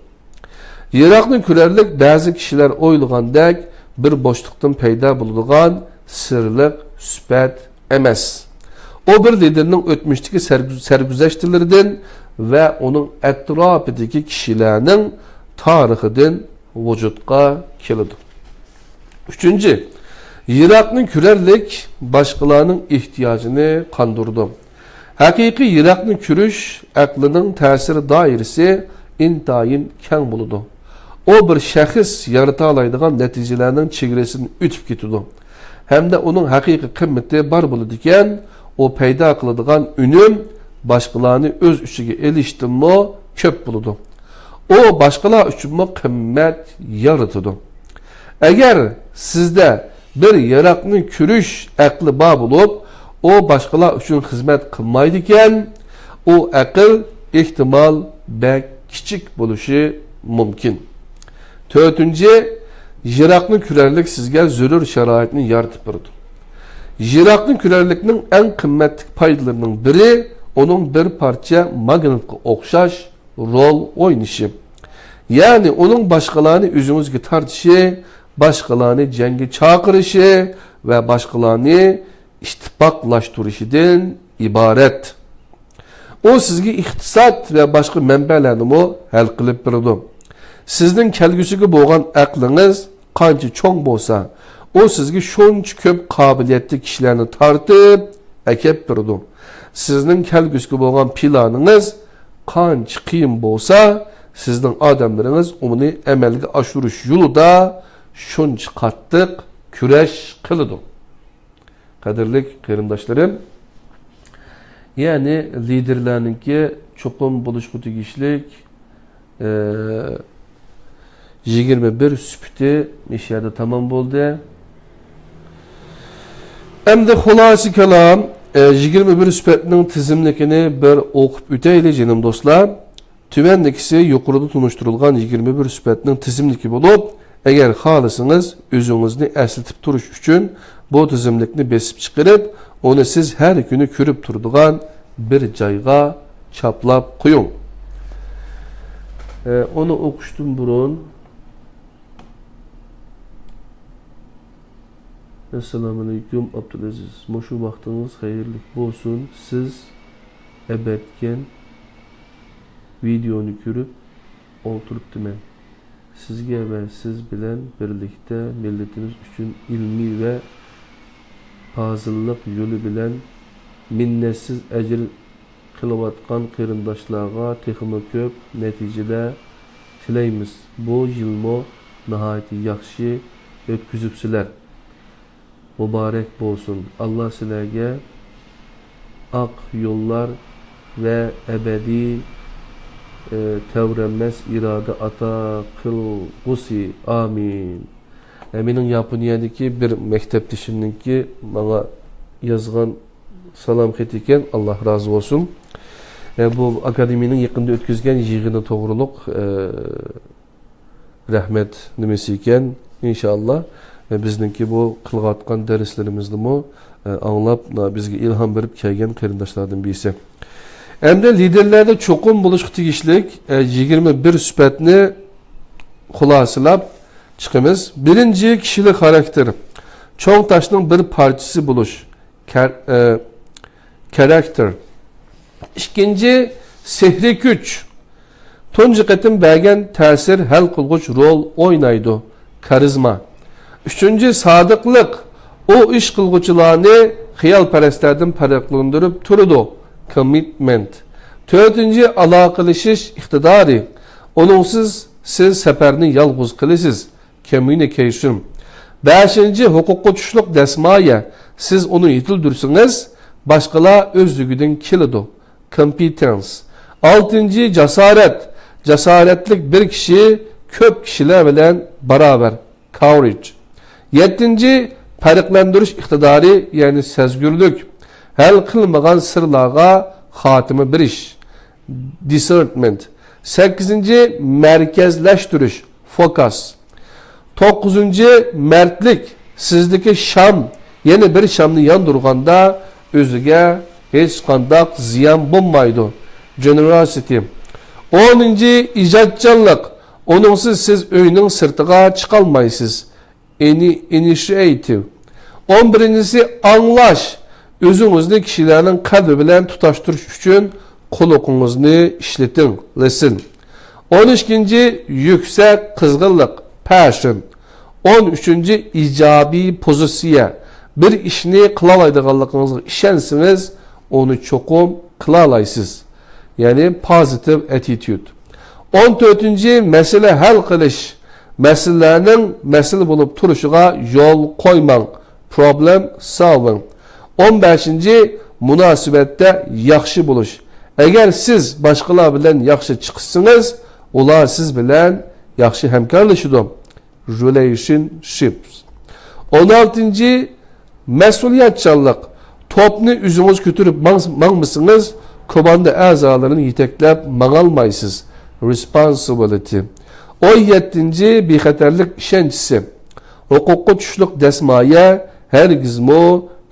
Irak'ni kürerlik bazı kişiler oyluğandek bir boşluktan peyda bulduğun sırlık süpet emes. O bir liderinin ötmüşteki sergüzeştilerden ve onun etrafındaki kişilerinin tarihinden vücudka kilidir. Üçüncü, Irak'ni kürerlik başkalarının ihtiyacını kandırdı. Hakiki Irak'ni kürüş aklının tesiri dairesi intayın keng buludu. O bir şahıs yarata alaydıgan neticelerinin çigresini ütüp getidu. Hem de onun hakiki kımmeti bar buludiken o peyda kılıdıgan ünüm başkalarını öz üçüge eliştin mi köp buludu. O başkalar üçün mi kımmet yaratıdı. Eğer sizde bir Irak'ni kürüş aklı bağ bulup o başkalar üçün hizmet kılmaydıken o akıl ehtimal bek kichik bo'lishi mumkin. 4. Jiroqni ko'rarlik sizga zarur sharoitni yaratib beradi. Jiroqni ko'rarlikning eng qimmatli foydalarining biri onun bir parça magnetga o'xshash rol o'ynashi. Ya'ni onun başqalarını o'zingizga tortishi, başqalarını jangga chaqirishi va başqalarını ittifoqlashtirishidan iborat. O sizga iqtisod va boshqa manbalarni hal qilib beradi. Sizning kelgusiga bo'lgan aqlingiz qancha cho'ng bo'lsa, o sizga shuncha ko'p qobiliyatli kishilarni tortib, akab beradi. Sizning kelgusiga bo'lgan planingiz qancha qiyin bo'lsa, sizning odamlaringiz uni amalga oshirish yo'lida shuncha qattiq kurash qiladi. Qadrli qarindoshlarim, ya'ni liderlarningki cho'qim bo'lishga tegishlik 21 süpti işyada tamam bo'ldi. Endi xulosa kalam 21 süpetning tizimlikini bir o'qib o'taylik jinim do'stlar. Tuvandagisi yuqorida tunishtirilgan 21 süpetning tizimligi bo'lib, agar xohlasangiz o'zingizni eslatib turish uchun bu tizimlikni besib chiqarib, onu siz her kuni ko'rib turadigan bir joyga chaplab qo'ying. Onu o'qishdan burun Assalamu alaykum Abdulaziz. Mushu vaqtingiz xayrli bo'lsin. Siz ebetken videoni ko'rib o'tiribdiman. Sizga va siz bilan birlikda millatimiz uchun ilmiy va fazillik yo'li bilan minnetsiz ajr qilayotgan qarindoshlarga texmo ko'p natijalar tilaymiz. Bu yilmo nihoyat yaxshi o'tkazibsizlar. Mübarek bo'lsin. Allah sizlarga aq yo'llar ve ebedi tevrenmez irade ata qilgusi. Amin. Mening Yaponiyadagi bir maktabdishimninki bana yazgan salam xat ekan. Allah razı olsun. Bu akademinin yaqinda o'tkazgan yig'ini to'g'riliq rahmet nimasi ekan inshaalloh. Bizninki bu qilg'atgan darslarimizni anglab bizga ilhom berib kelgan qarindoshlardan birisi. Endi liderlarda cho'qim bo'lishga tegishlik 21 sifatni xulosalab chiqamiz. Birinchi kishilik xarakter. Cho'ng tashning bir parchasi bo'lish. Karakter. İkinci sehri kuch. Tunji qatim bergan ta'sir hal qilg'uch rol o'ynaydi. Karizma. Üçüncü sadıklık. O iş kılgıçılarını xiyalperestlerden farklandırıp turdu. Commitment. Dördüncü alakalaşış iktidarı. Onunsuz siz seferini yalğız kılısız. Communication. Beşinci hukuku tuşluk desmaya. Siz onu yitildirsiniz. Başkalar özlüğüden kilidu. Competence. Altıncı cesaret. Cesaretlik bir kişi köp kişiler bilen beraber. Courage. 7. Farqlandırış iktidarı yani sezgürlük. Hal qilmagan sırlarga xatimi berish. Discernment. 8. Merkezleştirish. Focus. 9. Mertlik. Sizdeki şam yeni bir şamni yandırganda özüge hiç qandaq ziyan bulmaydı. Generosity. 10. İcatçılık. Onunsiz siz öyünün sırtıga çıkalmaysız. Initiative. 11'incisi anlaş. Özünüzni kişilerin kalbi bilen tutaştırış için kulukunuzni işletin. Listen. 12. Yüksek kızgınlık. Passion. 13. icabi pozisiya. Bir işini kılalaydıqanlığınızı işensiniz, onu çokum kılalaysız. Yani positive attitude. 14. Mesele hal qilish. Meselelerinin mesele bulup turuşuğa yol koymang. Problem solving. 15. Münasibette yaxşı buluş. Eğer siz başkalar bilen yaxşı çıkışsınız, ular siz bilen yaxşı hemkarlaşıdı. Relationships. 16. Mesuliyetçilik. Topni üzünüz götürüp mangmısınız, komanda a'zolarini yetaklab mangolmaysiz. Responsibility. 17. bexatarlik ishonchisi. Huquqqa tushliq dasmoya hargizmo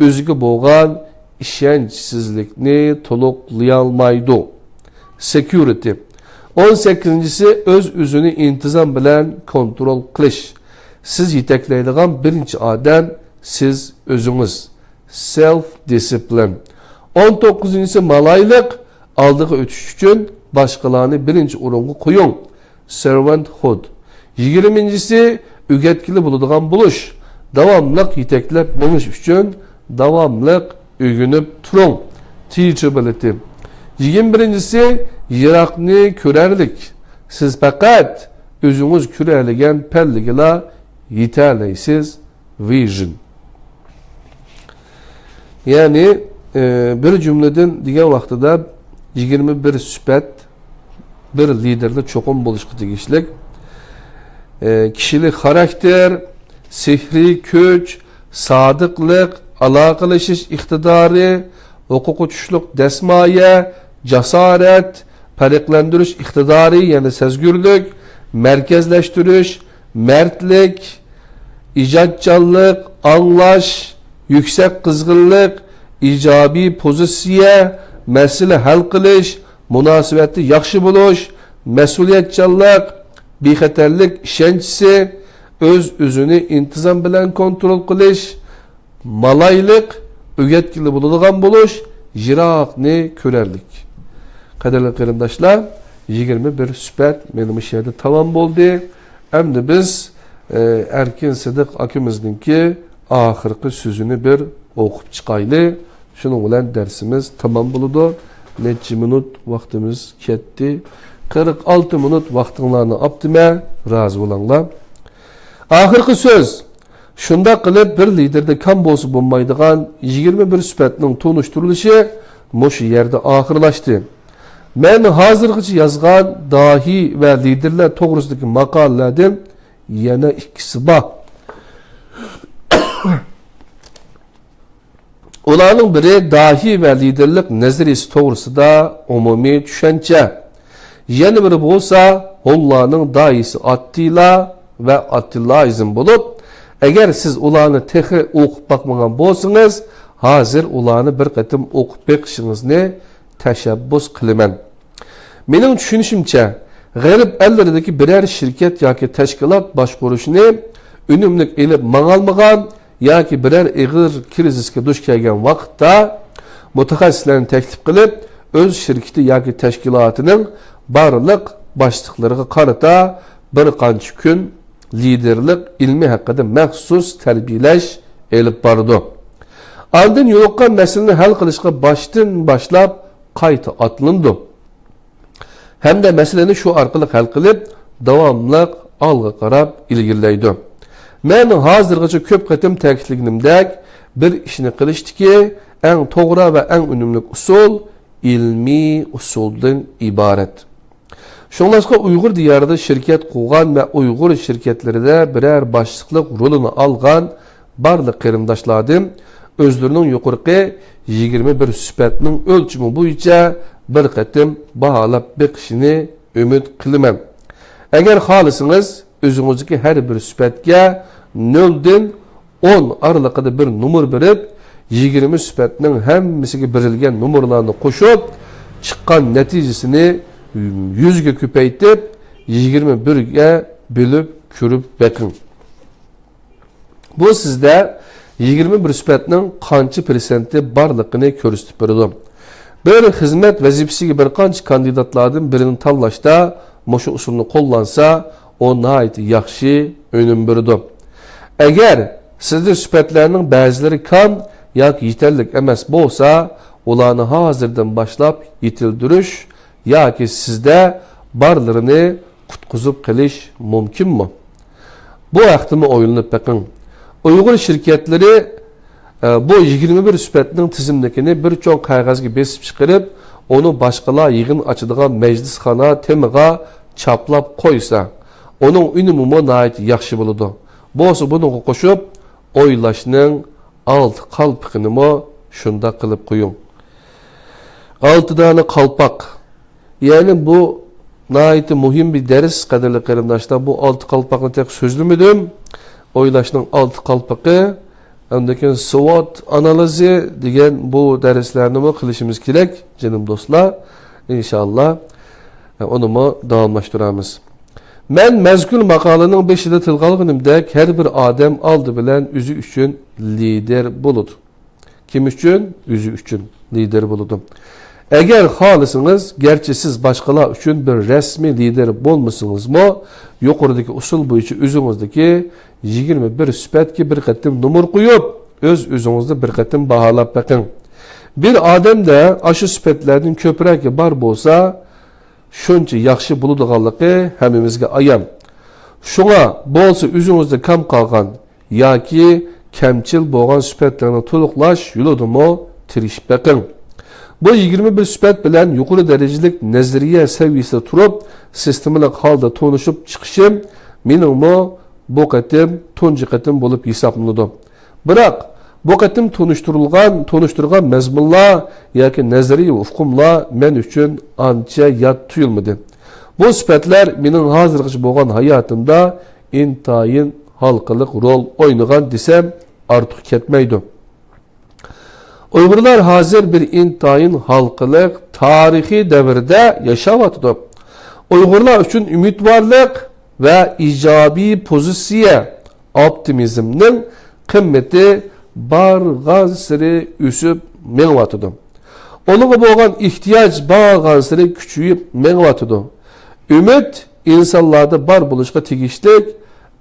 o'ziga bo'lgan ishonchsizlikni to'liqlay olmaydi. Security. 18. o'z-o'zini intizom bilan kontrol qilish. Siz yetaklaydigan birinchi odam siz o'zingiz. Self discipline. 19. malaylik oldiga o'tish uchun boshqalarni birinchi o'ringa qo'ying. Servanthood. 20. o'rgatkili bo'ladigan bo'lish. Davomliq yetaklab bo'lish uchun davomliq o'rganib turing. Teachability. 21. yiroqni ko'rarlik. Siz faqat o'zingiz ko'radigan palliga yetalaysiz. Vision. Ya'ni bir cümleden degan vaqtida 21 sifat bir liderda cho'qim bo'lishga tegishlik. Kishilik xarakter, sehriy kuch, sodiqlik, aloqalashish iqtidori, huquqqa tushliq dasmoya, jasorat, farqlantirish iqtidori, ya'ni sezgurlik, markazlashtirish, mardlik, ijodchanlik, anglash, yuksak qizg'inlik, ijobiy pozitsiya, masala hal qilish, munosabatni yaxshi bo'lish, mas'uliyatchanlik, bexatarlik ishonchisi, o'z-o'zini intizom bilan kontrol qilish, malaylik, o'rgatkili bo'ladigan bo'lish, yiroqni ko'rarlik. Qadrli qarindoshlar, 21 sifat mening ish yerda tamom bo'ldi. Endi biz Erkin Sidiq akamizningki oxirgi so'zini bir o'qib chiqayli. Shuning bilan darsimiz tamom bo'ladi. Necha minut vaqtimiz ketdi? 46 minut vaqtinglarni optima, rozi bo'linglar. Oxirgi so'z. Shunda qilib bir liderda kam bo'lsa bo'lmaydigan 21 sifatning tonishtirilishi mush yerda oxirlashdi. Men hozirgacha yozgan dahi va liderlar to'g'risidagi maqolalardan yana ikkisi bor. Ularning biri dahi va liderlik nazariyasi to'g'risida umumiy tushuncha. Yana biri bo'lsa, Allah'ning daisi Attila va Attilaizm bo'lib, agar siz ularni texi o'qib bakmagan bo'lsangiz, hozir ularni bir qatim o'qib beqishingizni tashabbus qilaman. Mening tushunishimcha, g'arb elleridagi biror shirkat yoki tashkilot boshqarishni unumli elib mang'almagan yoki biror ig'ir krizisga duch kelgan vaqtda mutaxassislarni taklif qilib, o'z shirkati yoki tashkilotining barliq boshliqlariga qarata bir qancha kun liderlik ilmi haqida maxsus tarbiyalash elib bordi. Oldin yo'qqa masalani hal qilishga boshdan boshlab qayta atlandi. Hamda masalani shu orqali hal qilib, davomli olg'a qarab ilgirlaydi. Men hozirgacha ko'p qatim ta'kidlaganimdek, bir ishni qilishdiki, eng to'g'ri va eng unumli usul ilmiy usuldan iborat. Şunlaşqa Uyghur diyarida şirket qurgan ve Uyghur şirketlerinde birer başlıqlıq rolunu algan barlıq qarindoshlardan özlerinin yuqorqi 21 sifatning ölçümü bo'yicha bir qatim baholab beqishini umid qilaman. Agar xohlasangiz, o'zingizdagi har bir sifatga 0 dan 10 oralig'ida bir numar berib, 20 sifatning hammasiga berilgan numurlarni qo'shib, chiqqan natijasini 100 ga ko'paytib 21 ga bölüp ko'rib bakın. Bu sizde 21 sifatning qancha persenti barligini ko'rsatib beradi. Bir xizmat vazifasiga bir qancha kandidatlardan birini tanlashda mushu usulni qo'llansa, o nihoyat yaxshi unum beradi. Agar sizde sifatlarning ba'zilari kam yoki yetarli emas bo'lsa, ularni hozirdan boshlab yetildirish yoki sizde barlarını qutqizib qilish mumkinmi? Bu haqda o'ylanib bakın. Uyghur şirketleri bu 21 sifatning tizimlikini bir cho'ng qog'ozga besib chiqarib, onu boshqalar yig'in ochadigan majlisxona temiga chaplab qo'ysa, onun unumi nihoyat yaxshi bo'ladi. Bo'lsa buni qo'shib, o'ylashning alt qalbiqini shunda qilib qo'ying. 6 tane kalpak. Yani bu nahayeti muhim bir ders kadarlı kardeşler. Bu 6 kalpakını tek sözlümedim. Oylaşının 6 kalpakı. Ondan SWOT analizi degan bu derslerini mi kılışımız gerek canım dostlar. İnşallah onu mu davamlaştıramiz. Men mezkul maqalaning 5'ida tilga olganimdek her bir adam aldı bilen özü üçün lider bulud. Kim üçün? Özü üçün lider buludum. Eğer halısınız, gerçi siz başkalar üçün bir resmi lider bolmuşsunuz mu, yukarıdaki usul boyunca özünüzdeki 21 süpetki bir qatim numur koyup, özünüzde bir qatim bahalap bakın. Bir adam da aşı süpetlerinin köpreki bar bolsa, şunca yaxşı buluduğanlığı hemimizge ayan. Şuna bolsa özünüzde kam kalgan, ya ki kemçil boğan süpetlerini tuluklaş yoludumu tirişip bakın. Bu 21 süpet bilen yukarı derecelik nezriye seviyesi turup, sistemlik halda tonuşup çıkışım, minimumu bu qatim, tuncu qatim bulup hesaplanıdı. Bırak, bu qatim tonuşturulgan mezmunla, yaki nezriye ufkumla men üçün anca yat tuyulmadı. Bu süpetler menin hazırgıç boğan hayatımda intayin halkılık rol oynagan desem artık ketmeydi. Uygurlar hazır bir intayin halkılık tarihi devirde yaşavatıdı. Uygurlar üçün ümitvarlık ve icabi pozisiye optimizmnin kımmeti bargan sırı üsüp menvatıdı. Onun boğan ihtiyaç bargan sırı küçüyüp menvatıdı. Ümit insanlarda bar buluşka tegişlik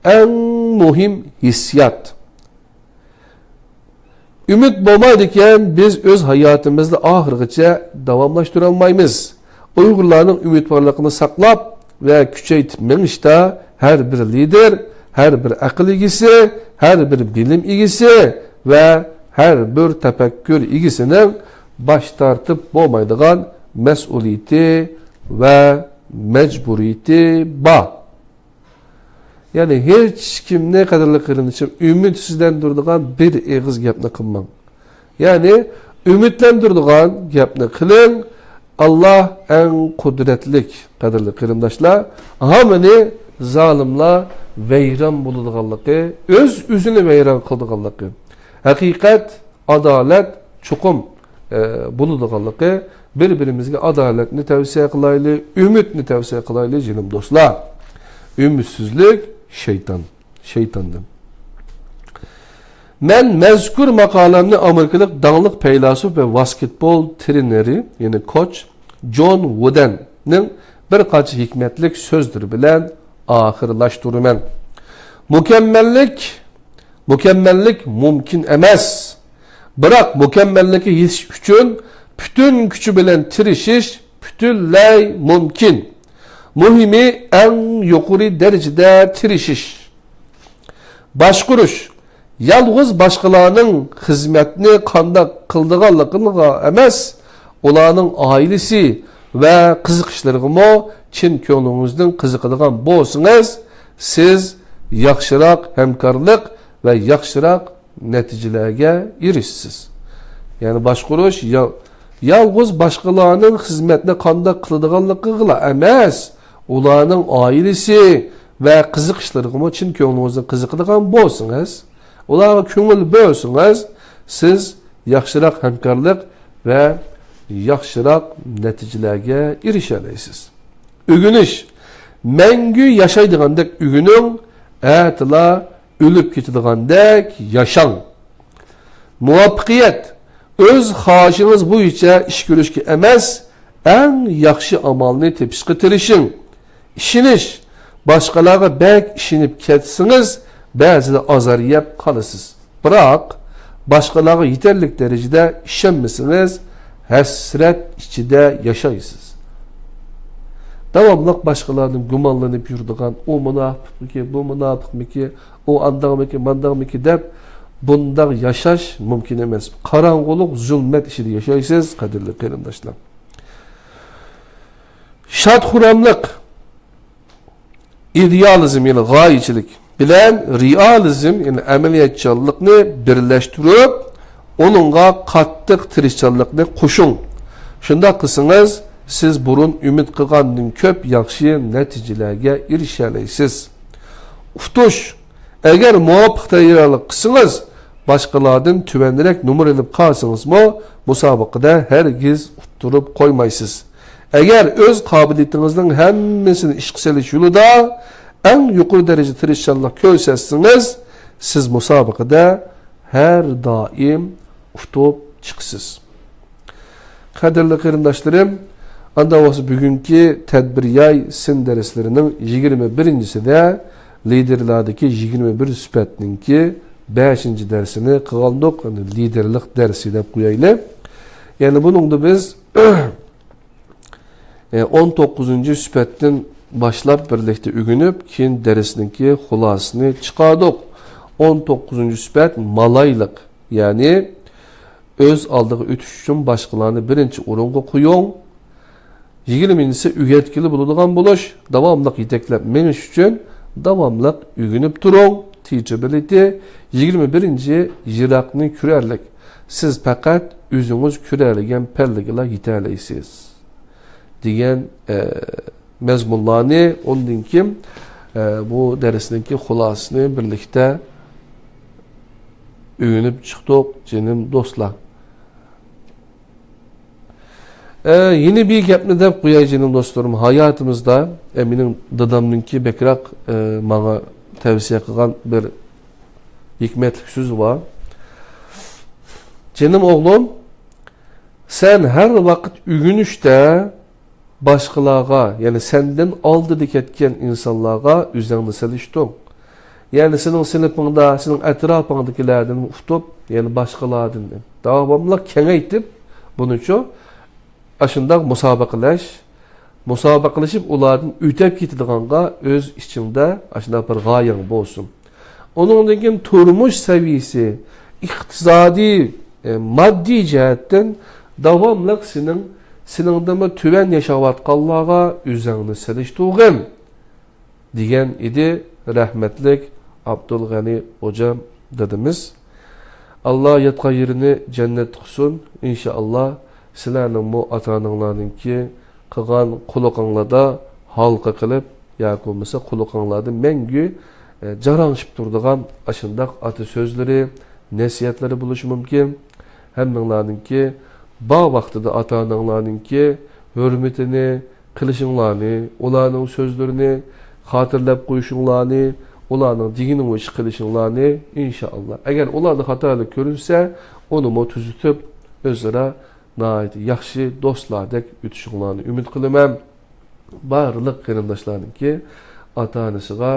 en muhim hissiyat. Ümit bolmaydikken biz öz hayatımızda ahırgıca davamlaştıramayız. Uygurların ümitvarlığını saklap ve küçeytmemişte her bir lider, her bir akıl ilgisi, her bir bilim ilgisi ve her bir tefekkür ilgisinin baş tartıp bolmaydıgan mesuliyeti ve mecburiyeti ba. Yani hiç kim ne kadarlık kırın için ümitsizlendirdiğin bir eğiz gapni kılmang. Yani ümitlendirdiğin gapni kılın. Allah en kudretlik kadarlık kırındaşlar. Hamini zalimla veyran bulduğanlığı, öz üzünü veyran kıldığanlığı. Hakikat, adalet, çukum bulduğanlığı birbirimizge adaletini tavsiye kılaylı, ümitini tavsiye kılaylı canım dostlar. Ümitsizlik şeytandır. Men mezkur makalamni Amerikalık dağlık peylasuf ve basketbol treneri yani koç John Wooden'nin bir kaç hikmetlik sözdür bilen ahırlaştırımen. Mükemmellik mümkün emas. Bırak mükemmellik yetiş üçün bütün gücü bilen tirişiş bütünley mümkün. Muhimi en yukarı derecede tirişiş. Başkuruş, yalnız başkalarının hizmetini kandak kıldığanlıqını emas, olanın ailesi ve kızıkışlarını Çin könlünüzden kızıkıdığan bolsunuz, siz yaxşırak hemkarlık ve yaxşırak neticelerge erişsiz. Yani başkuruş, yalnız başkalarının hizmetine kandak kıldığanlıqını emas, olanın ailesi ve kızıkışlarını Çin könlünüzden kızıkıdığan bolsunuz, olara köngül bölsünüz, siz yaxşırak hemkarlık ve yaxşırak neticelerge erişeleysiz. Ügünüş, mengü yaşaydığandek ügünün, etla ölüp getidigandek yaşan. Muvaffaqiyet, öz haşınız bu içe iş görüşki emas, en yaxşı amalını tepişki tirişin. İşiniş, başkalarına bek işinip ketsiniz, bazıda azar yap kalısız. Bırak, başkalarına yeterlik derecede işenmesiniz, hasret içinde yaşayısız. Devamlı başkalarının gumanlanıp yurduğun, o münafık mı ki, bu münafık mı ki, o andak mı ki, mandak mı ki deyip, bunda yaşaş mümkün emas. Karangoluk, zulmet içinde yaşayısız, kadirli kıyırdaşlar. Şadhuramlık, idealizm yani gayecilik bilen realizm yani ameliyatçılıkını birleştirip onunla kattık tirişçılıkını koşun. Shunda qilsangiz, siz burun ümid qilgandan ko'p yaxshi natijalarga erisha olasiz. Utush, agar muvofiq tayyorgarlik qilsangiz, boshqalardan tuvanroq numar olib qolsangizmi, musobaqada hargiz uturib qo'ymaysiz. Agar o'z qobiliyatingizning hammasini ishga solish yo'lida eng yuqori darajada tirishchilik ko'rsatsangiz, siz musobaqada her daim utub chiqsiz. Qadrli qarindoshlarim, anda o'zi bugungi tadbir yay sin darslarining 21-sida liderlardagi 21 sifatninki 5-darsini qilgandik, liderlik darsi deb qo'yaylik. Ya'ni buningda biz 19-sifatdan boshlab birlikda o'rganib, keyin darsninki xulosasini chiqardik. 19-sifat malaylik, ya'ni öz aldığı ötüş üçün başqalarını birinci o'ringa qo'ying. 20-si üyetkili bo'ladigan bo'lish, davomliq yeteklab menish uchun davomliq o'rganib turing. Teachability 21-ci yiroqni ko'rarlik. Siz faqat o'zingiz ko'radigan pallaga yeta olasiz degan mazmunlarni ondan keyin bu darsninki xulosasini birlikda öğrenip çıktık canım dostlar. Yeni bir gapni deb qo'yay canım dostlarım. Hayatımızda eminim dadamninki bekrak bana tavsiye qilgan bir hikmetli söz var. Canım oğlum, sen her vakit öğünüşte başqalarga, yani senden aldı ketken insanlarga üzerinde seliştin. Yani senin sınıfında, senin etrafındakilerden utup, yani başkalardan davamlı kengaytip, bunun için aşında musabakalaşıp onlardan ötep gittiğinga öz içinde aşında bir gayen olsun. Onunla turmuş seviyesi, iktisadi, maddi cihetten davamlı senin tüven yaşavatkallığa üzerine seliştiğin diyen idi rahmetlik Abdülgani hocam dedimiz. Allah yatqa yerini cennet kılsın. İnşallah sizlerinin bu ata-analarınki qilgan quluqanlarda halqa qilib, yoki bo'lmasa quluqanlarda mengü jarangishib turadigan ashundaq ata so'zlari, nasihatlari bo'lishi mumkin. Hammanglarninki ba vaqtida ata-analarninki hurmatini qilishinglarni, ularning so'zlarini xotirlab qo'yishinglarni, ularning digini ish qilishinglarni inshaalloh. Agar ularda xatolik ko'rinsa, uni tuzitib o'zaro yaxshi do'stlardek o'tishinglarni umid qilaman. Barliq qarindoshlarningki ota-onasiga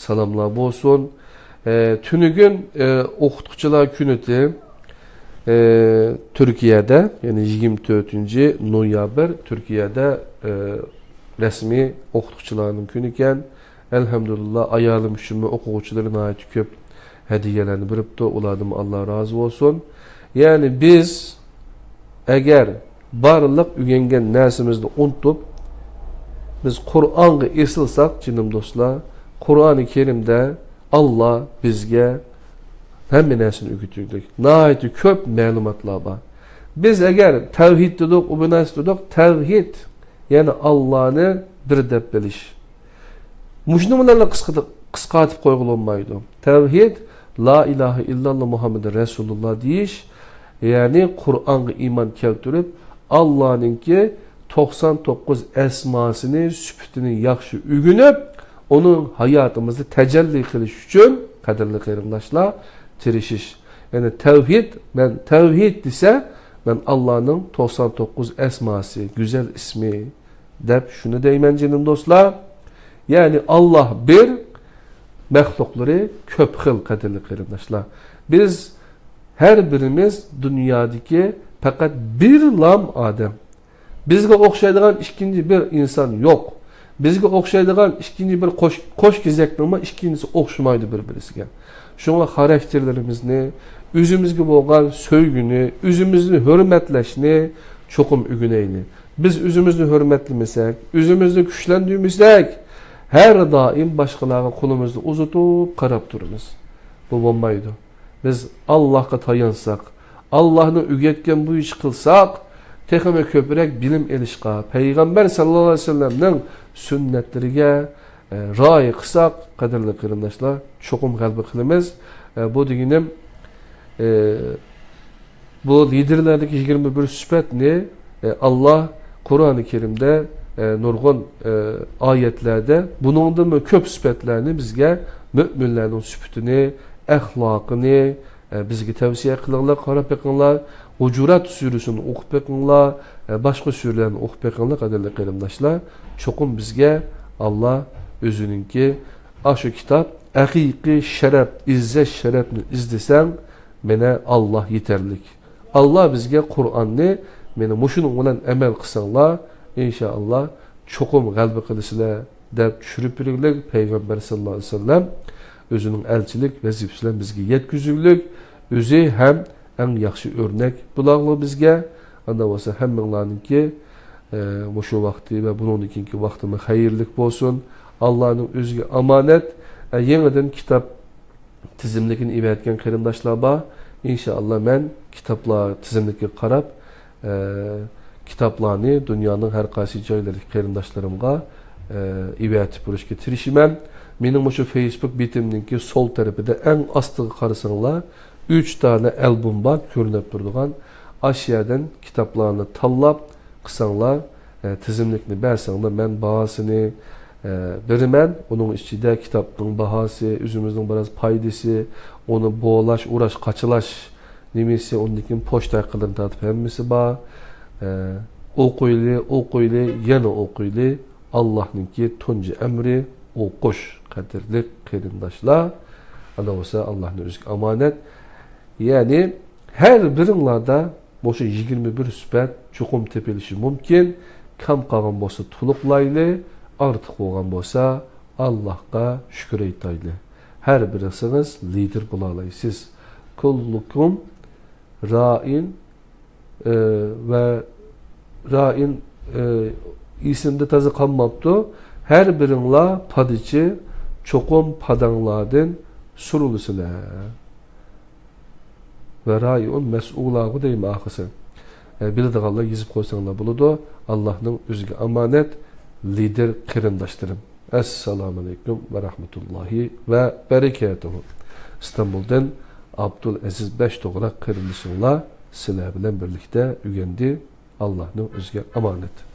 salomlar bo'lsin. Tunugun o'qituvchilar kuniti Türkiye'de, yani 24 noyabr Türkiye'de resmi o'qituvchilarning kuni ekan. Elhamdülillah ayolim uchun o'quvchilarga nihoyat ko'p hadiyalarni beribdi. Ulardan Alloh rozi bo'lsin. Yani biz agar barliq o'rgangan narsamizni unutib, biz Qur'onga esilsak, jinim do'stlar, Qur'oni Kerimda Allah bizga hamma narsani o'rgatdi. Nihoyat ko'p ma'lumotlar bor. Biz agar tavhid dedik, u narsa dedik, tavhid yani Allah'ını bir deb bilish. Muşnu bilan qisqartib qo'yilmaydi. Tavhid la ilahe illallah Muhammed Resulullah deyish, yani Qur'onga iymon keltirib, Allah'ninki 99 esmasini, sübtini yaxshi o'rganib, onun hayatımızda tecelli qilish uchun qadrli qarindoshlar tirishish. Yani tevhid dese, ben Allah'ın 99 esması, güzel ismi deb şunu deymen canım dostlar. Yani Allah bir, məxluqları köp xil qadrli qarindoshlar. Biz her birimiz dünyadaki fakat bir lam adam. Bizge o'xshaydigan ikinci bir insan yok. Bizge o'xshaydigan ikinci bir qo'sh kezekli ama ikincisi o'xshamaydi bir-birisiga. Şuna karakterlerimizni, özümüzge bo'lgan söygünü, özümüzni hürmetlashni çokum ügüneyli. Biz özümüzni hürmetlemesek, özümüzni güçlendirmesek, her daim başkalarına kolumuzu uzutup qarab turumuz. Bu olmaydı. Biz Allah'a tayansak, Allah'ını ügetken bu iş kılsak, texmi köpürek bilim elişqa, Peygamber sallallahu aleyhi ve sellem'nin sünnetlerine ra'y qısaq, qadirli qarindoshlar, çoqum qalbi qilamiz. Bu deginim bu liderlerdeki 21 sübetni Allah Kur'an-ı Kerim'de nurgun ayetlerde bunun da köp sübetlerini bizge müminlerin sübetini, ahlakını bizge tavsiye qılırlar, qarab bakınlar. Hucurat surasini o'qib bakınlar, başqa surelerini o'qib bakınlar, qadirli qarindoshlar. Çoqum bizge Allah özününki aşı kitap haqiqiy şeref, izzet şerefni izlesen mene Allah yeterlik. Allah bizge Kur'an'ni meni muşunun bilan amel qilsanglar, inşallah çoqum qalbi qilisizlar deb tushirib biringlar. Peygamber sallallahu aleyhi ve sellem özünün elçilik vazifasidan bizge yetkizuvlik, özü hem en yaxshi örnek bulaqlı bizge. Anda olsa hemminlarninki şu vakti ve bunun ikinci vaktimi hayırlık olsun. Allah'ın özgü amanet. Yeniden kitap tizimlikini ivetken qarindoshlar bor. İnşallah ben kitaplar tizimlikka qarab kitaplarni dünyanın her qaysi joylaridagi qarindoshlarimga ivetib bo'lishga tirishiman. Mening şu Facebook betimninki sol tarafida eng ostiga qarasanglar 3 tane albüm var ko'rinib turadigan. Aşağıdan kitaplarni tanlab qilsanglar, tizimlikni bersanglar men bahasini berimen. Onun içinde kitapның bahası, özümüzün biraz paydası, onu boğlaş, uğraş, kaçılaş nemesi, onunkin poçta qilib tatib hemmisi var. O'quyli, yana o'quyli. Allah'ınki tunji emri o'qish. Qadirli qarindoshlar, ana olsa Allah'ın özgü amanet. Yani her birinlarda boşu 21 sübet çoqum tepilişi mümkün. Kam qalgan bolsa tuluqlaylı, artıq olgan bolsa Allah'a şükür eytaylı. Her birisiniz lider bulalaysız. Kullukum ra'in ve ra'in isimde tazı qalmaptı. Her birinla padici çoqum padanglardan surulusular. Ve ra'yun mes'ulağı deyim ahısı. Bildiğinler yazıp koysanlar buludu. Allah'ın özgü amanet lider qarindoshlarım. Assalamu alaikum ve rahmetullahi ve berekatuhu. İstanbul'dan Abdülaziz Beştoğrak qarindoshlar sizler bilen birlikte ügendi. Allah'ın özgü amanet.